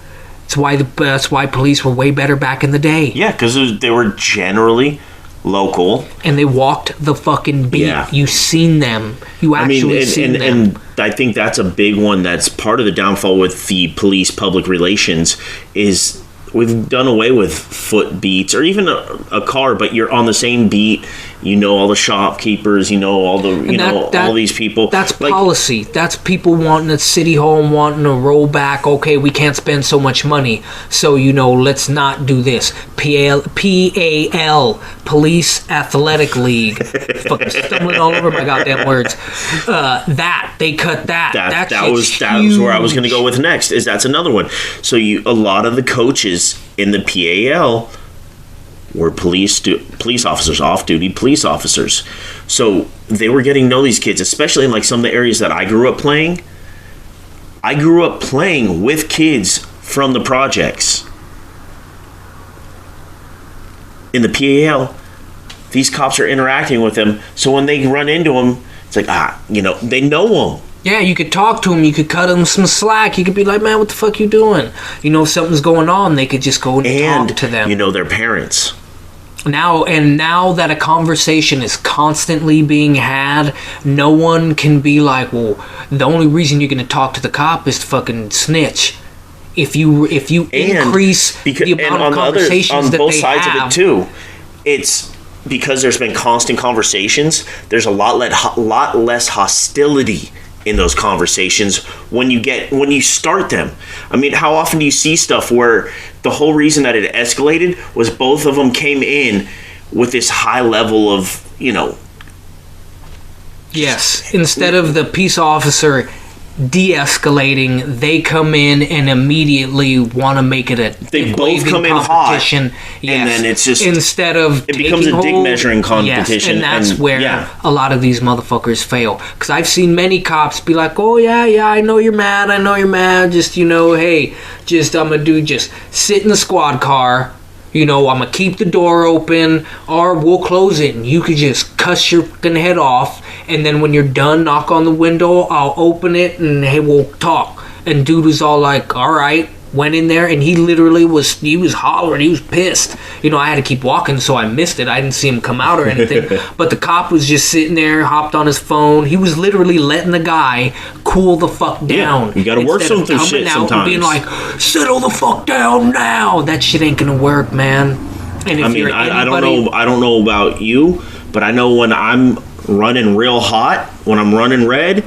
That's why police were way better back in the day. Yeah, because they were generally local. And they walked the fucking beat. Yeah. You seen them. You actually seen them. And I think that's a big one that's part of the downfall with the police public relations is we've done away with foot beats or even a car, but you're on the same beat. You know all the shopkeepers. You know all the all these people. That's policy. That's people wanting at City Hall and wanting to roll back. Okay, we can't spend so much money, so let's not do this. PAL, Police Athletic League. Fucking stumbling all over my goddamn words. They cut that. That was where I was going to go with next. That's another one. So a lot of the coaches in the PAL were police officers, off-duty police officers. So they were getting to know these kids, especially in like some of the areas that I grew up playing. I grew up playing with kids from the projects. In the PAL, these cops are interacting with them. So when they run into them, it's like, they know them. Yeah, you could talk to them. You could cut them some slack. You could be like, man, what the fuck you doing? If something's going on, they could just go and talk to them. Their parents. Now that a conversation is constantly being had, no one can be like, well, the only reason you're going to talk to the cop is to fucking snitch. If you increase the amount of conversations that they have. On both sides of it, too, it's because there's been constant conversations, there's a lot less hostility in those conversations when you start them. I mean, how often do you see stuff where the whole reason that it escalated was both of them came in with this high level of, Yes, instead of the peace officer de-escalating, they come in and immediately want to make it they both come in hot, yes. And then it's just instead of it becomes a dick measuring competition, yes, and that's where a lot of these motherfuckers fail. Because I've seen many cops be like, "Oh yeah, I know you're mad. Just hey, I'm gonna sit in the squad car." I'm going to keep the door open, or we'll close it, and you could just cuss your fucking head off, and then when you're done, knock on the window, I'll open it, and hey, we'll talk. And dude was all like, all right, went in there, and he literally was hollering, he was pissed. I had to keep walking, so I missed it. I didn't see him come out or anything, but the cop was just sitting there, hopped on his phone. He was literally letting the guy cool the fuck down. Yeah, you gotta work some through shit sometimes. And being like, settle the fuck down now. That shit ain't gonna work, man. And if I don't know about you, but I know when I'm running real hot, when I'm running red,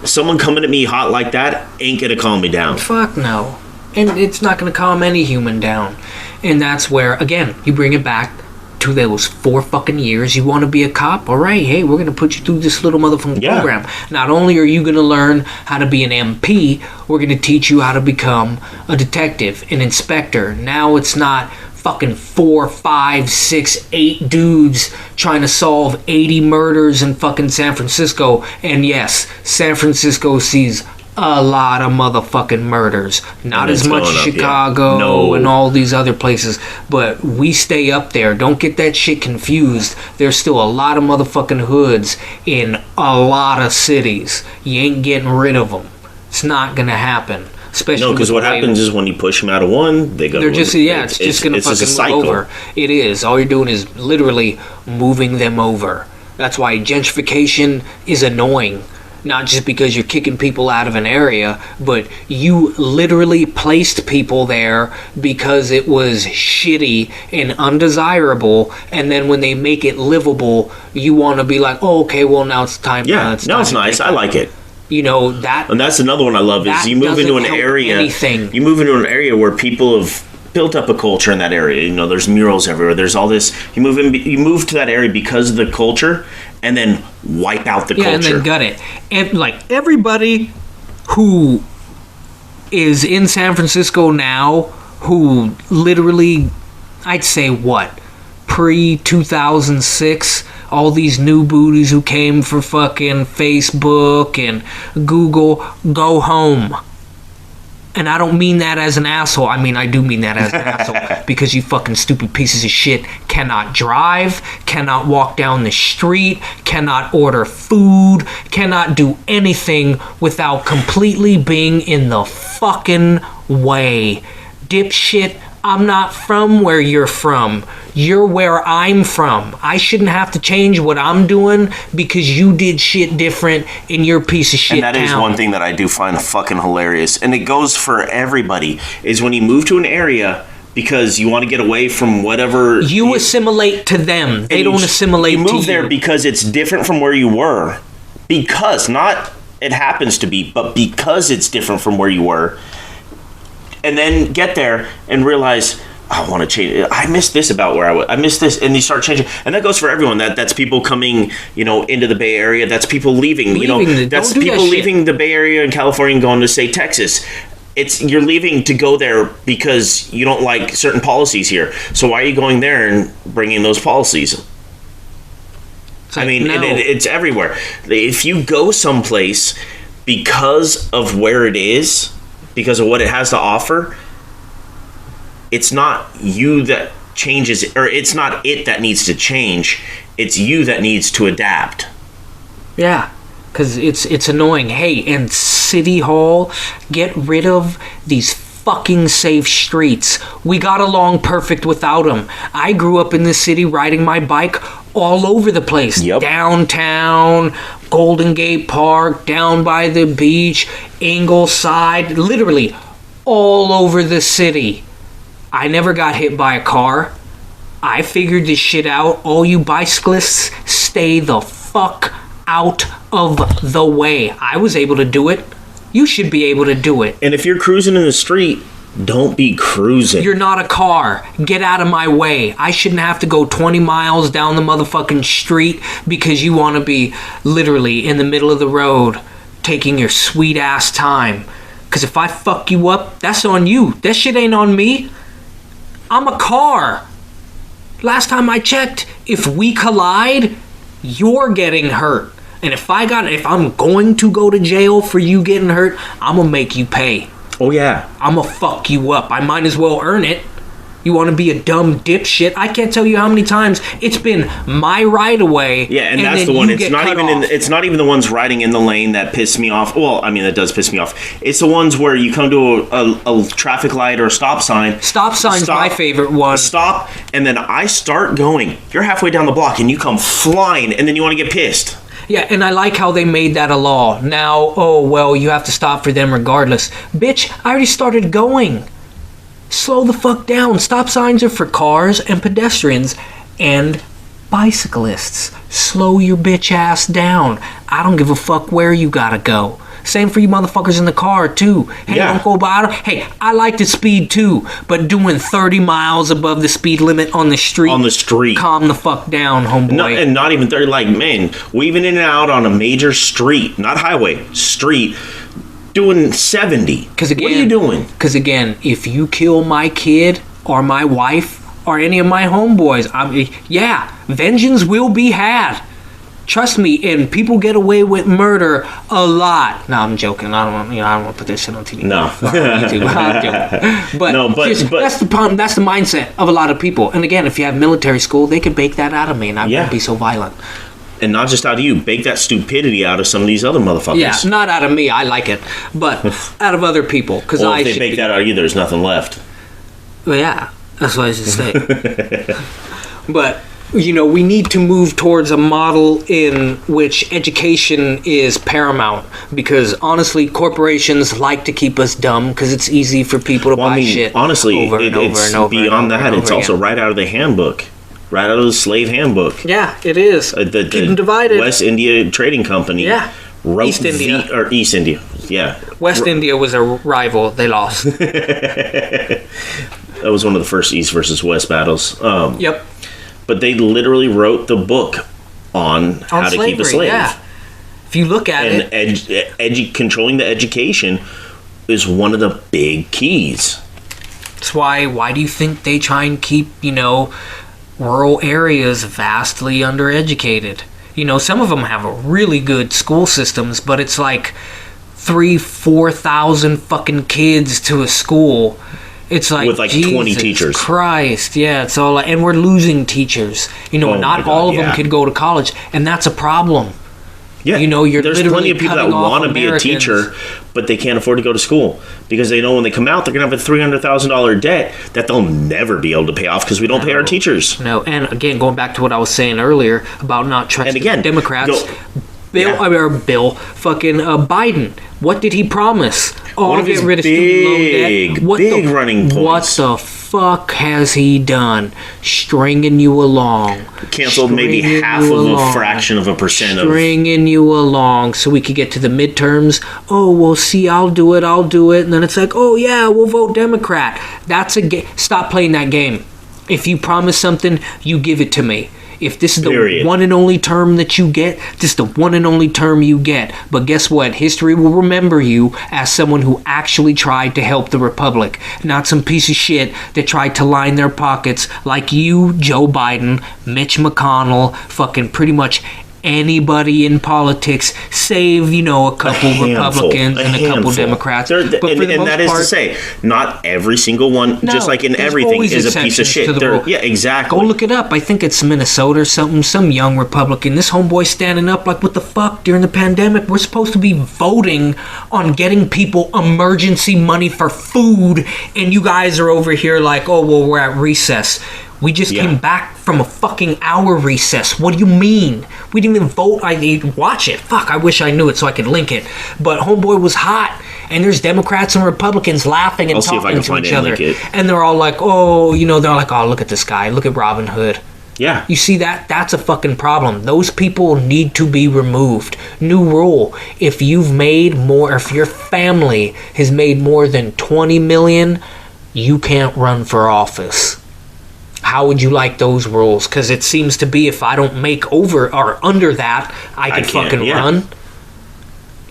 someone coming at me hot like that ain't gonna calm me down. Fuck no. And it's not gonna calm any human down. And that's where, again, you bring it back to those 4 fucking years. You want to be a cop? All right, hey, we're gonna put you through this little motherfucking program. Not only are you gonna learn how to be an MP, we're gonna teach you how to become a detective, an inspector. Now it's not fucking 4, 5, 6, 8 dudes trying to solve 80 murders in fucking San Francisco. And yes, San Francisco sees a lot of motherfucking murders. Not as much as Chicago and all these other places, but we stay up there. Don't get that shit confused. There's still a lot of motherfucking hoods in a lot of cities. You ain't getting rid of them. It's not gonna happen. No, because what happens is when you push them out of one, they go. They're just it's just gonna fucking move over. It is. All you're doing is literally moving them over. That's why gentrification is annoying. Not just because you're kicking people out of an area, but you literally placed people there because it was shitty and undesirable, and then when they make it livable, you want to be like, oh, okay, well, now it's time. Yeah, now it's nice. I like it. That... And that's another one I love is you move into an area... You move into an area where people have built up a culture in that area. There's murals everywhere. There's all this. You move to that area because of the culture, and then wipe out the culture. Yeah, and then gut it. And like everybody who is in San Francisco now, who literally, I'd say pre-2006, all these new booties who came for fucking Facebook and Google, go home. And I don't mean that as an asshole. I mean, I do mean that as an asshole. Because you fucking stupid pieces of shit cannot drive, cannot walk down the street, cannot order food, cannot do anything without completely being in the fucking way. Dipshit, I'm not from where you're from. You're where I'm from. I shouldn't have to change what I'm doing because you did shit different in your piece of shit And that is one thing that I do find fucking hilarious. And it goes for everybody. Is when you move to an area because you want to get away from whatever... You assimilate to them. They don't assimilate to you. You move there because it's different from where you were. Because, not it happens to be, but because it's different from where you were. And then get there and realize... I want to change it. I miss this about where I was. I miss this. And you start changing. And that goes for everyone. That's people coming, into the Bay Area. That's people leaving. That's people leaving the Bay Area in California and going to, say, Texas. You're leaving to go there because you don't like certain policies here. So why are you going there and bringing those policies? It's everywhere. If you go someplace because of where it is, because of what it has to offer... It's not you that changes, or it's not it that needs to change. It's you that needs to adapt. Yeah, because it's annoying. Hey, and City Hall, get rid of these fucking safe streets. We got along perfect without them. I grew up in this city riding my bike all over the place. Yep. Downtown, Golden Gate Park, down by the beach, Ingleside, literally all over the city. I never got hit by a car. I figured this shit out. All you bicyclists, stay the fuck out of the way. I was able to do it. You should be able to do it. And if you're cruising in the street, don't be cruising. You're not a car. Get out of my way. I shouldn't have to go 20 miles down the motherfucking street because you want to be literally in the middle of the road taking your sweet ass time. Because if I fuck you up, that's on you. That shit ain't on me. I'm a car. Last time I checked, if we collide, you're getting hurt. And if I'm going to go to jail for you getting hurt, I'm going to make you pay. Oh, yeah. I'm going to fuck you up. I might as well earn it. You want to be a dumb dipshit? I can't tell you how many times it's been my right of way. Yeah, and that's the one. It's not even the ones riding in the lane that piss me off. Well, I mean, that does piss me off. It's the ones where you come to a traffic light or a stop sign. Stop sign's my favorite one. Stop, and then I start going. You're halfway down the block, and you come flying, and then you want to get pissed. Yeah, and I like how they made that a law. Now, you have to stop for them regardless. Bitch, I already started going. Slow the fuck down. Stop signs are for cars and pedestrians and bicyclists. Slow your bitch ass down. I don't give a fuck where you gotta go. Same for you motherfuckers in the car, too. Hey, yeah. Don't go by. Hey, I like to speed, too. But doing 30 miles above the speed limit on the street. Calm the fuck down, homeboy. And not even 30. Like, man, weaving in and out on a major street. Not highway. Street. Doing 70. What are you doing? Because again, if you kill my kid or my wife or any of my homeboys, vengeance will be had. Trust me, and people get away with murder a lot. No, I'm joking. I don't want to put this shit on TV. No, that's the mindset of a lot of people. And again, if you have military school, they could bake that out of me, and I wouldn't be so violent. And not just out of you, bake that stupidity out of some of these other motherfuckers. Yeah, not out of me, I like it, but out of other people. If they bake that out of you, there's nothing left. Well, yeah, that's what I should say. But, we need to move towards a model in which education is paramount. Because, honestly, corporations like to keep us dumb because it's easy for people to buy shit honestly, over and over and over. Beyond that, it's also right out of the handbook. Right out of the slave handbook. Yeah, it is. Keep them divided. West India Trading Company. Yeah. East India. East India, yeah. West India was a rival. They lost. That was one of the first East versus West battles. Yep. But they literally wrote the book on how slavery, to keep a slave. Yeah. If you look at it. Controlling the education is one of the big keys. That's why do you think they try and keep, rural areas vastly undereducated. You know, some of them have really good school systems, but it's like 3,000-4,000 fucking kids to a school. It's like, with like Jesus 20 teachers. Christ, yeah, it's all like, and we're losing teachers. You know, not all of them could go to college, and that's a problem. Yeah, you know, there's plenty of people that want to be a teacher, but they can't afford to go to school because they know when they come out they're going to have a $300,000 debt that they'll never be able to pay off because we don't pay our teachers. No, and again, going back to what I was saying earlier about not trusting Democrats. Biden. What did he promise? Oh, One of his big running points. What the fuck has he done? Stringing you along. Canceled maybe half of a fraction of a percent of... Stringing you along so we could get to the midterms. Oh, well, see, I'll do it. And then it's like, oh, yeah, we'll vote Democrat. That's a game. Stop playing that game. If you promise something, you give it to me. If this is the one and only term that you get, this is the one and only term you get. But guess what? History will remember you as someone who actually tried to help the Republic, not some piece of shit that tried to line their pockets like you, Joe Biden, Mitch McConnell, fucking pretty much anybody in politics, save, you know, a couple Republicans and a couple Democrats. But for the most that is to say, not every single one, just like in everything, is a piece of shit. Yeah, exactly. Go look it up. I think it's Minnesota or something, some young Republican. This homeboy standing up like, what the fuck, during the pandemic, we're supposed to be voting on getting people emergency money for food, and you guys are over here like, oh, well, we're at recess. We just came back from a fucking hour recess. What do you mean? We didn't even vote. I need to watch it. Fuck, I wish I knew it so I could link it. But homeboy was hot, and there's Democrats and Republicans laughing and talking to each other. And they're all like, oh, you know, they're like, oh, look at this guy. Look at Robin Hood. Yeah. You see that? That's a fucking problem. Those people need to be removed. New rule. If you've made more, if your family has made more than 20 million, you can't run for office. How would you like those rules? Because it seems to be if I don't make over or under that, I can fucking run.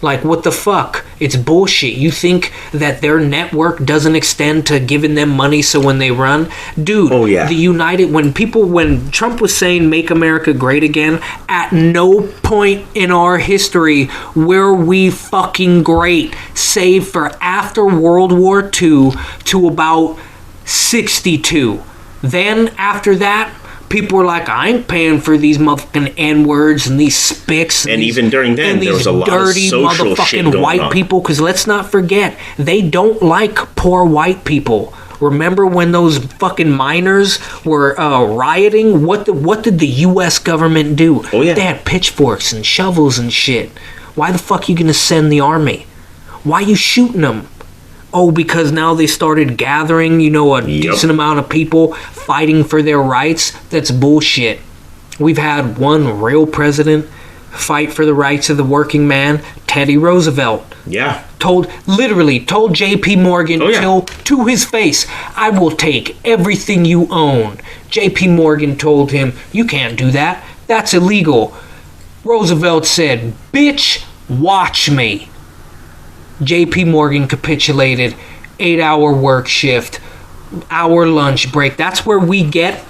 Like, what the fuck? It's bullshit. You think that their network doesn't extend to giving them money so when they run? Dude, the United... When Trump was saying make America great again, at no point in our history were we fucking great, save for after World War II to about 62. Then, after that, people were like, I ain't paying for these motherfucking N-words and these spics. And even during then, there was a lot of social shit going on. White people, because let's not forget, they don't like poor white people. Remember when those fucking miners were rioting? What did the U.S. government do? Oh, yeah. They had pitchforks and shovels and shit. Why the fuck are you going to send the army? Why are you shooting them? Oh, because now they started gathering, you know, a decent amount of people fighting for their rights? That's bullshit. We've had one real president fight for the rights of the working man, Teddy Roosevelt. Yeah. Literally told J.P. Morgan to his face, I will take everything you own. J.P. Morgan told him, you can't do that. That's illegal. Roosevelt said, bitch, watch me. J.P. Morgan capitulated, 8-hour work shift, hour lunch break. That's where we get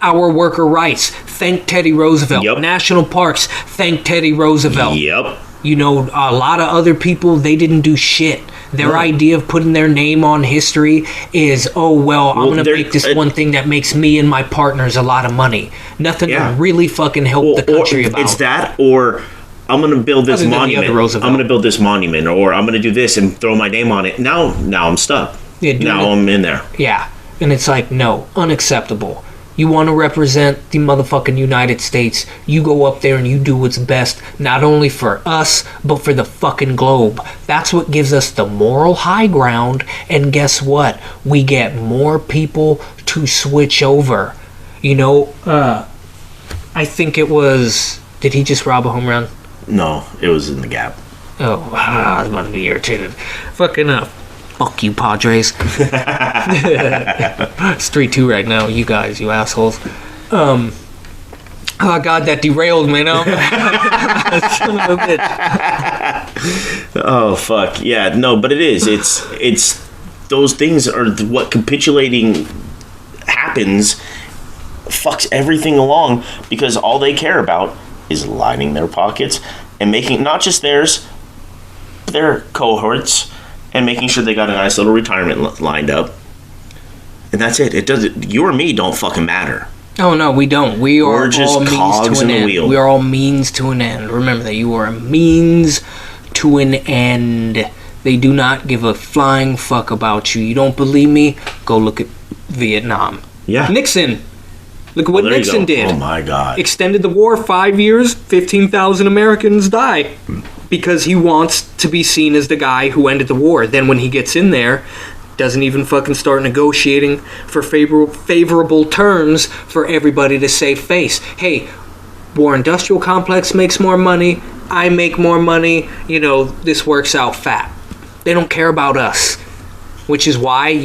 our worker rights. Thank Teddy Roosevelt. Yep. National parks, thank Teddy Roosevelt. Yep. You know, a lot of other people, they didn't do shit. Their idea of putting their name on history is, I'm going to make this one thing that makes me and my partners a lot of money. Nothing to really fucking help the country about. It's that, or I'm going to build this monument. I'm going to build this monument, or I'm going to do this and throw my name on it. Now I'm stuck. I'm in there. Yeah. And it's like, no, unacceptable. You want to represent the motherfucking United States, you go up there and you do what's best, not only for us, but for the fucking globe. That's what gives us the moral high ground, and guess what? We get more people to switch over. You know, I think it was... Did he just rob a home run? No, it was in the gap. Oh, I was about to be irritated. Fucking up. Fuck you, Padres. It's 3-2 right now, you guys, you assholes. Oh, God, that derailed me now. Son of a bitch. Oh, fuck. Yeah, no, but it is. It's those things are what capitulating happens fucks everything along because all they care about is lining their pockets and making not just theirs, their cohorts, and making sure they got a nice little retirement lined up. And that's it. It doesn't. You or me don't fucking matter. Oh no, we don't. We're just all cogs means to in an the end. wheel. We are all means to an end. Remember that you are a means to an end. They do not give a flying fuck about you. You don't believe me? Go look at Vietnam. Yeah. Nixon. Look at what There you Nixon go. did. Oh my God. Extended the war 5 years, 15,000 Americans die because he wants to be seen as the guy who ended the war. Then when he gets in there, doesn't even fucking start negotiating for favorable terms for everybody to save face. Hey, war industrial complex makes more money, I make more money, this works out fat. They don't care about us, which is why,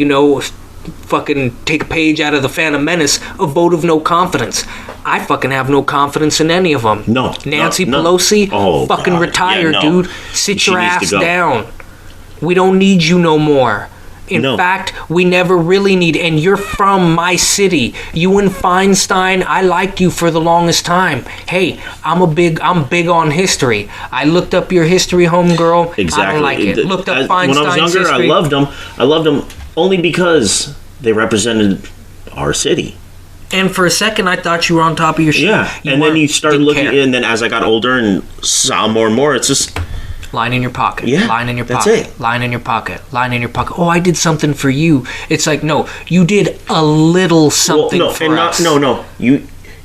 fucking take a page out of the Phantom Menace, a vote of no confidence. I fucking have no confidence in any of them. No. Nancy no. Pelosi, Oh, fucking God. retire, Yeah, no. dude. Sit She your needs to ass go. down. We don't need you no more. In No. fact, we never really need, and you're from my city. You and Feinstein, I liked you for the longest time. Hey, I'm big on history. I looked up your history, homegirl. Exactly. I don't like it. Looked up Feinstein's when I was younger, history. I loved them only because they represented our city. And for a second, I thought you were on top of your shit. Yeah, and then you start didn't looking, care. and then as I got older and saw more and more, it's just Line in your pocket. Yeah, Line in your that's pocket. it. Line in your pocket. Line in your pocket. Oh, I did something for you. It's like, no, you did a little something for us. No.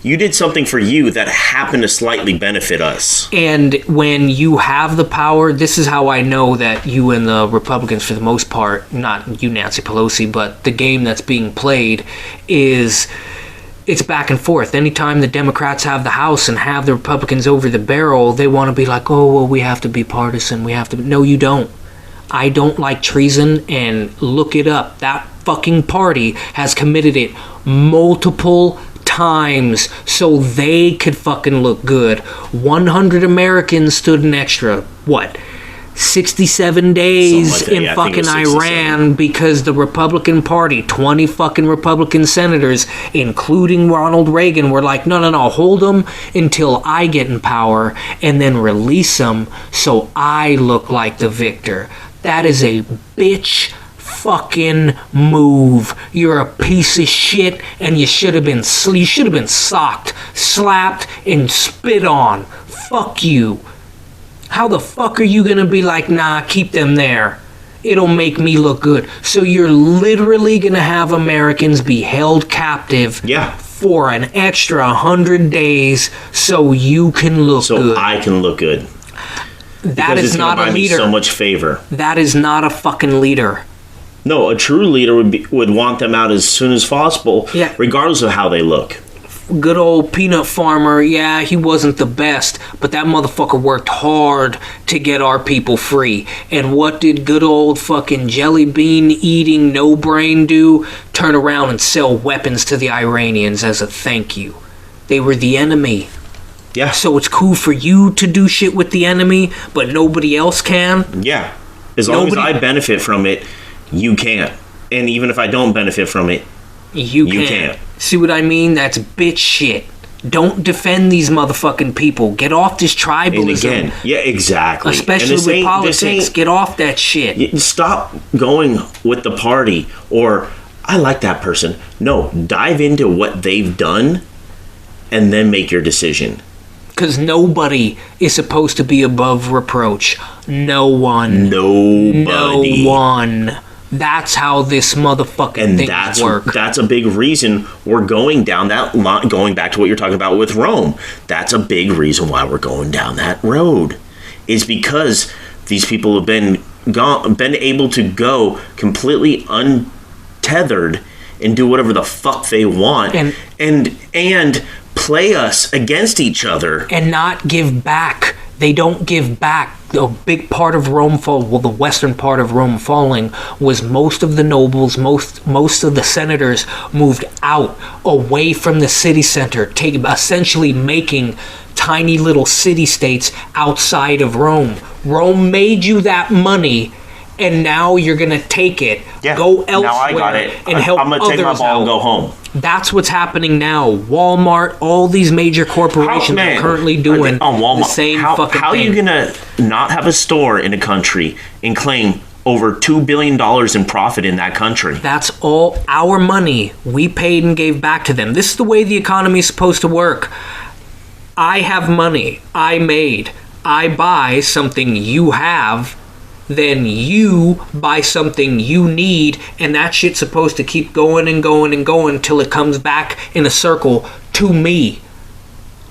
You did something for you that happened to slightly benefit us. And when you have the power, this is how I know that you and the Republicans, for the most part, not you, Nancy Pelosi, but the game that's being played is it's back and forth. Anytime the Democrats have the House and have the Republicans over the barrel, they want to be like, oh, well, we have to be partisan. We have to be. No, you don't. I don't like treason, and look it up. That fucking party has committed it multiple times so they could fucking look good. 100 Americans stood an extra, 67 days Something like that. in Yeah, I think it fucking was 67. Iran because the Republican Party, 20 fucking Republican senators, including Ronald Reagan, were like, no, hold them until I get in power and then release them so I look like the victor. That is a bitch fucking move. You're a piece of shit, and you should have been socked, slapped, and spit on. Fuck you. How the fuck are you gonna be like, nah, keep them there? It'll make me look good. So you're literally gonna have Americans be held captive Yeah. for an extra 100 days so you can look So good. I can look good. That Because is it's gonna not a buy me leader. so much favor. That is not a fucking leader. No, a true leader would want them out as soon as possible, Yeah. regardless of how they look. Good old peanut farmer, yeah, he wasn't the best, but that motherfucker worked hard to get our people free. And what did good old fucking jelly bean eating no brain do? Turn around and sell weapons to the Iranians as a thank you. They were the enemy. Yeah. So it's cool for you to do shit with the enemy, but nobody else can? Yeah. As long Nobody- as I benefit from it, you can't. And even if I don't benefit from it, You You can't. can't. See what I mean? That's bitch shit. Don't defend these motherfucking people. Get off this and tribalism. again, yeah, exactly. Especially And this with ain't- this politics. ain't- Get off that shit. Stop going with the party or I like that person. No, dive into what they've done and then make your decision. Because nobody is supposed to be above reproach. No one. Nobody. No one. That's how this motherfucking And thing that's work. a big reason we're going down that line, going back to what you're talking about with Rome. That's a big reason why we're going down that road. Is because these people have been able to go completely untethered and do whatever the fuck they want and play us against each other. And not give back. They don't give back. A big part of Rome the western part of Rome falling was most of the nobles, most of the senators moved out, away from the city center, essentially making tiny little city-states outside of Rome. Rome made you that money, and now you're gonna take it, Yeah. go elsewhere, Now I got it. and help I'm gonna others take my ball out. and go home. That's what's happening now. Walmart, all these major corporations are currently doing on Walmart. the same fucking thing. How are you gonna not have a store in a country and claim over $2 billion in profit in that country? That's all our money we paid and gave back to them. This is the way the economy is supposed to work. I have money I made. I buy something you have, then you buy something you need, and that shit's supposed to keep going and going and going until it comes back in a circle to me.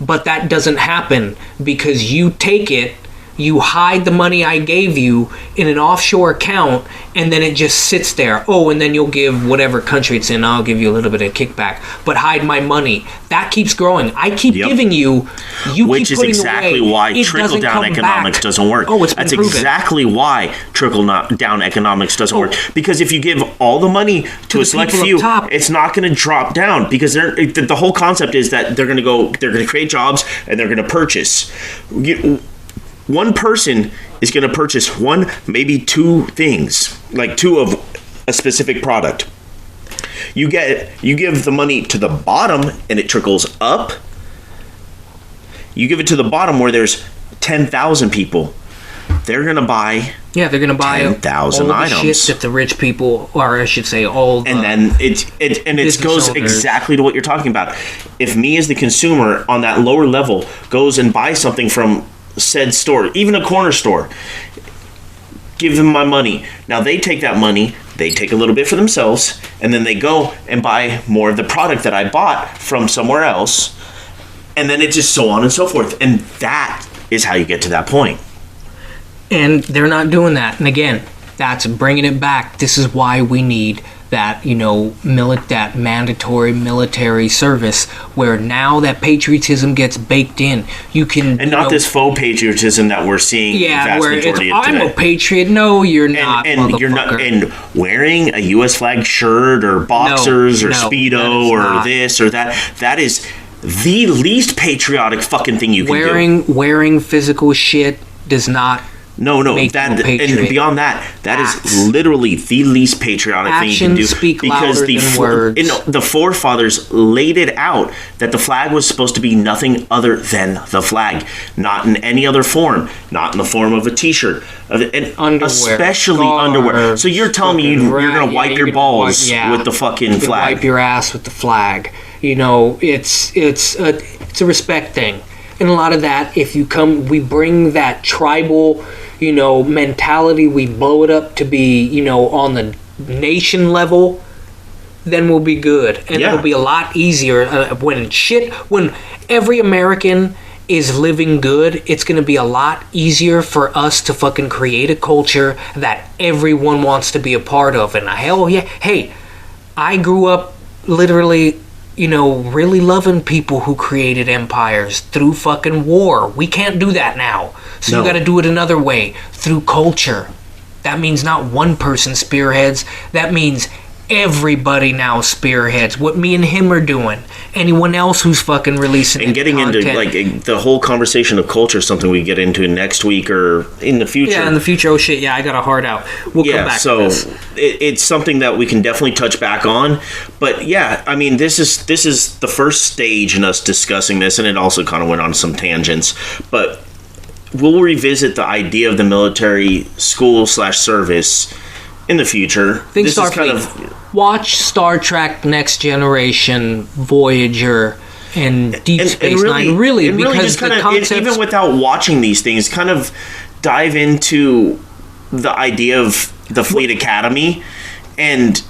But that doesn't happen because you take it, you hide the money I gave you in an offshore account, and then it just sits there. Oh, and then you'll give whatever country it's in, I'll give you a little bit of kickback, but hide my money. That keeps growing. I keep giving you Which keep is putting exactly away. why It trickle doesn't down come economics back. doesn't work. Oh, it's been That's proven. exactly why trickle down economics doesn't work. Because if you give all the money to a the select people up few, top. it's not going to drop down because the whole concept is that they're going to create jobs and they're going to purchase. One person is going to purchase one, maybe two things, like two of a specific product. You give the money to the bottom and it trickles up. You give it to the bottom where there's 10,000 people. They're going to buy Yeah, they're gonna buy 10,000 all the items. shit that the rich people, or I should say, all the and then it business goes owners. exactly to what you're talking about. If me as the consumer on that lower level goes and buys something from said store, even a corner store, give them my money. Now they take that money, they take a little bit for themselves, and then they go and buy more of the product that I bought from somewhere else, and then it just so on and so forth. And that is how you get to that point. And they're not doing that. And again, that's bringing it back. This is why we need that, that mandatory military service, where now that patriotism gets baked in. You can, And not this faux patriotism that we're seeing. yeah, vast where it's majority of I'm today. a patriot. No, you're not, and you're not, motherfucker. and wearing a U.S. flag shirt or boxers or no, that Speedo is or not. this or that, that is the least patriotic fucking thing you can do. Wearing physical shit does not. No, make that you a patriot. and beyond that, that Acts. is literally the least patriotic thing you can do. Actions speak louder than words. The forefathers laid it out that the flag was supposed to be nothing other than the flag, not in any other form, not in the form of a T-shirt, and Underwear, especially scarves, underwear. So you're telling me you're going to wipe your balls with the fucking You flag? wipe your ass with the flag. It's a respect thing. And a lot of that, if you come, we bring that tribal, mentality, we blow it up to be, on the nation level, then we'll be good. And Yeah. it'll be a lot easier when every American is living good, it's going to be a lot easier for us to fucking create a culture that everyone wants to be a part of. And hell yeah, hey, I grew up literally, really loving people who created empires through fucking war. We can't do that now. So No. you got to do it another way, through culture. That means not one person spearheads. That means everybody now spearheads what me and him are doing. Anyone else who's fucking releasing And getting content. into like the whole conversation of culture is something we get into next week or in the future. Yeah, in the future. Oh shit, yeah, I got a heart out. We'll come back so to this. it's something that we can definitely touch back on. But yeah, I mean, this is the first stage in us discussing this, and it also kind of went on some tangents. But we'll revisit the idea of the military school / service in the future. Think This is Starfleet. Watch Star Trek: Next Generation, Voyager, and Deep Space Nine. Really, and because just the kind of, concepts. even without watching these things, kind of dive into the idea of the Fleet Academy, and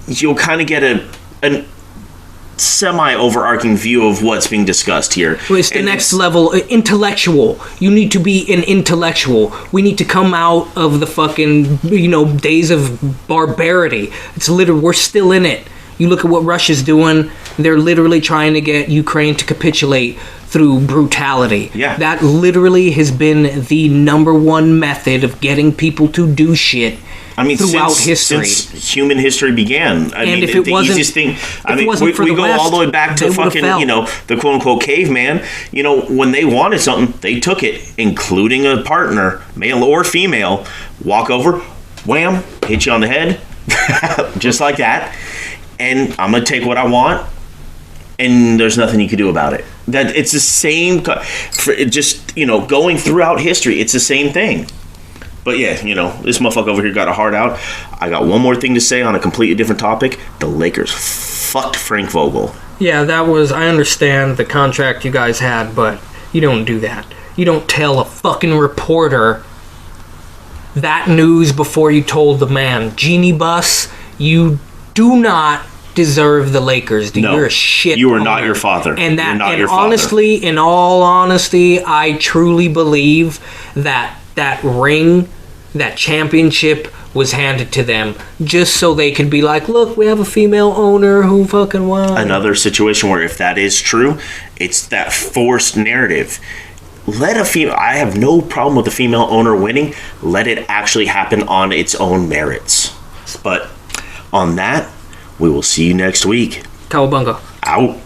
you'll kind of get a semi-overarching view of what's being discussed here. Well, it's the And next level, intellectual. You need to be an intellectual. We need to come out of the fucking, days of barbarity. It's literally, we're still in it. You look at what Russia's doing. They're literally trying to get Ukraine to capitulate through brutality. Yeah. That literally has been the number one method of getting people to do shit. I mean, throughout since history. human history began. I mean, if it the wasn't- easiest thing. I if it mean, wasn't for we the go all the way West, back to they would've fucking, fell. the quote unquote caveman. When they wanted something, they took it, including a partner, male or female. Walk over, wham, hit you on the head, just like that. And I'm going to take what I want, and there's nothing you can do about it. That it's the same, just, going throughout history, it's the same thing. But yeah, this motherfucker over here got a heart out. I got one more thing to say on a completely different topic. The Lakers fucked Frank Vogel. Yeah, I understand the contract you guys had, but you don't do that. You don't tell a fucking reporter that news before you told the man. Genie Bus, you do not deserve the Lakers. No, you're a shit. You are not your father. And that, you're not and your honestly, father. in all honesty, I truly believe that ring, that championship, was handed to them just so they could be like, look, we have a female owner who fucking won. Another situation where if that is true, it's that forced narrative. I have no problem with the female owner winning. Let it actually happen on its own merits. But on that, we will see you next week. Cowabunga. Out.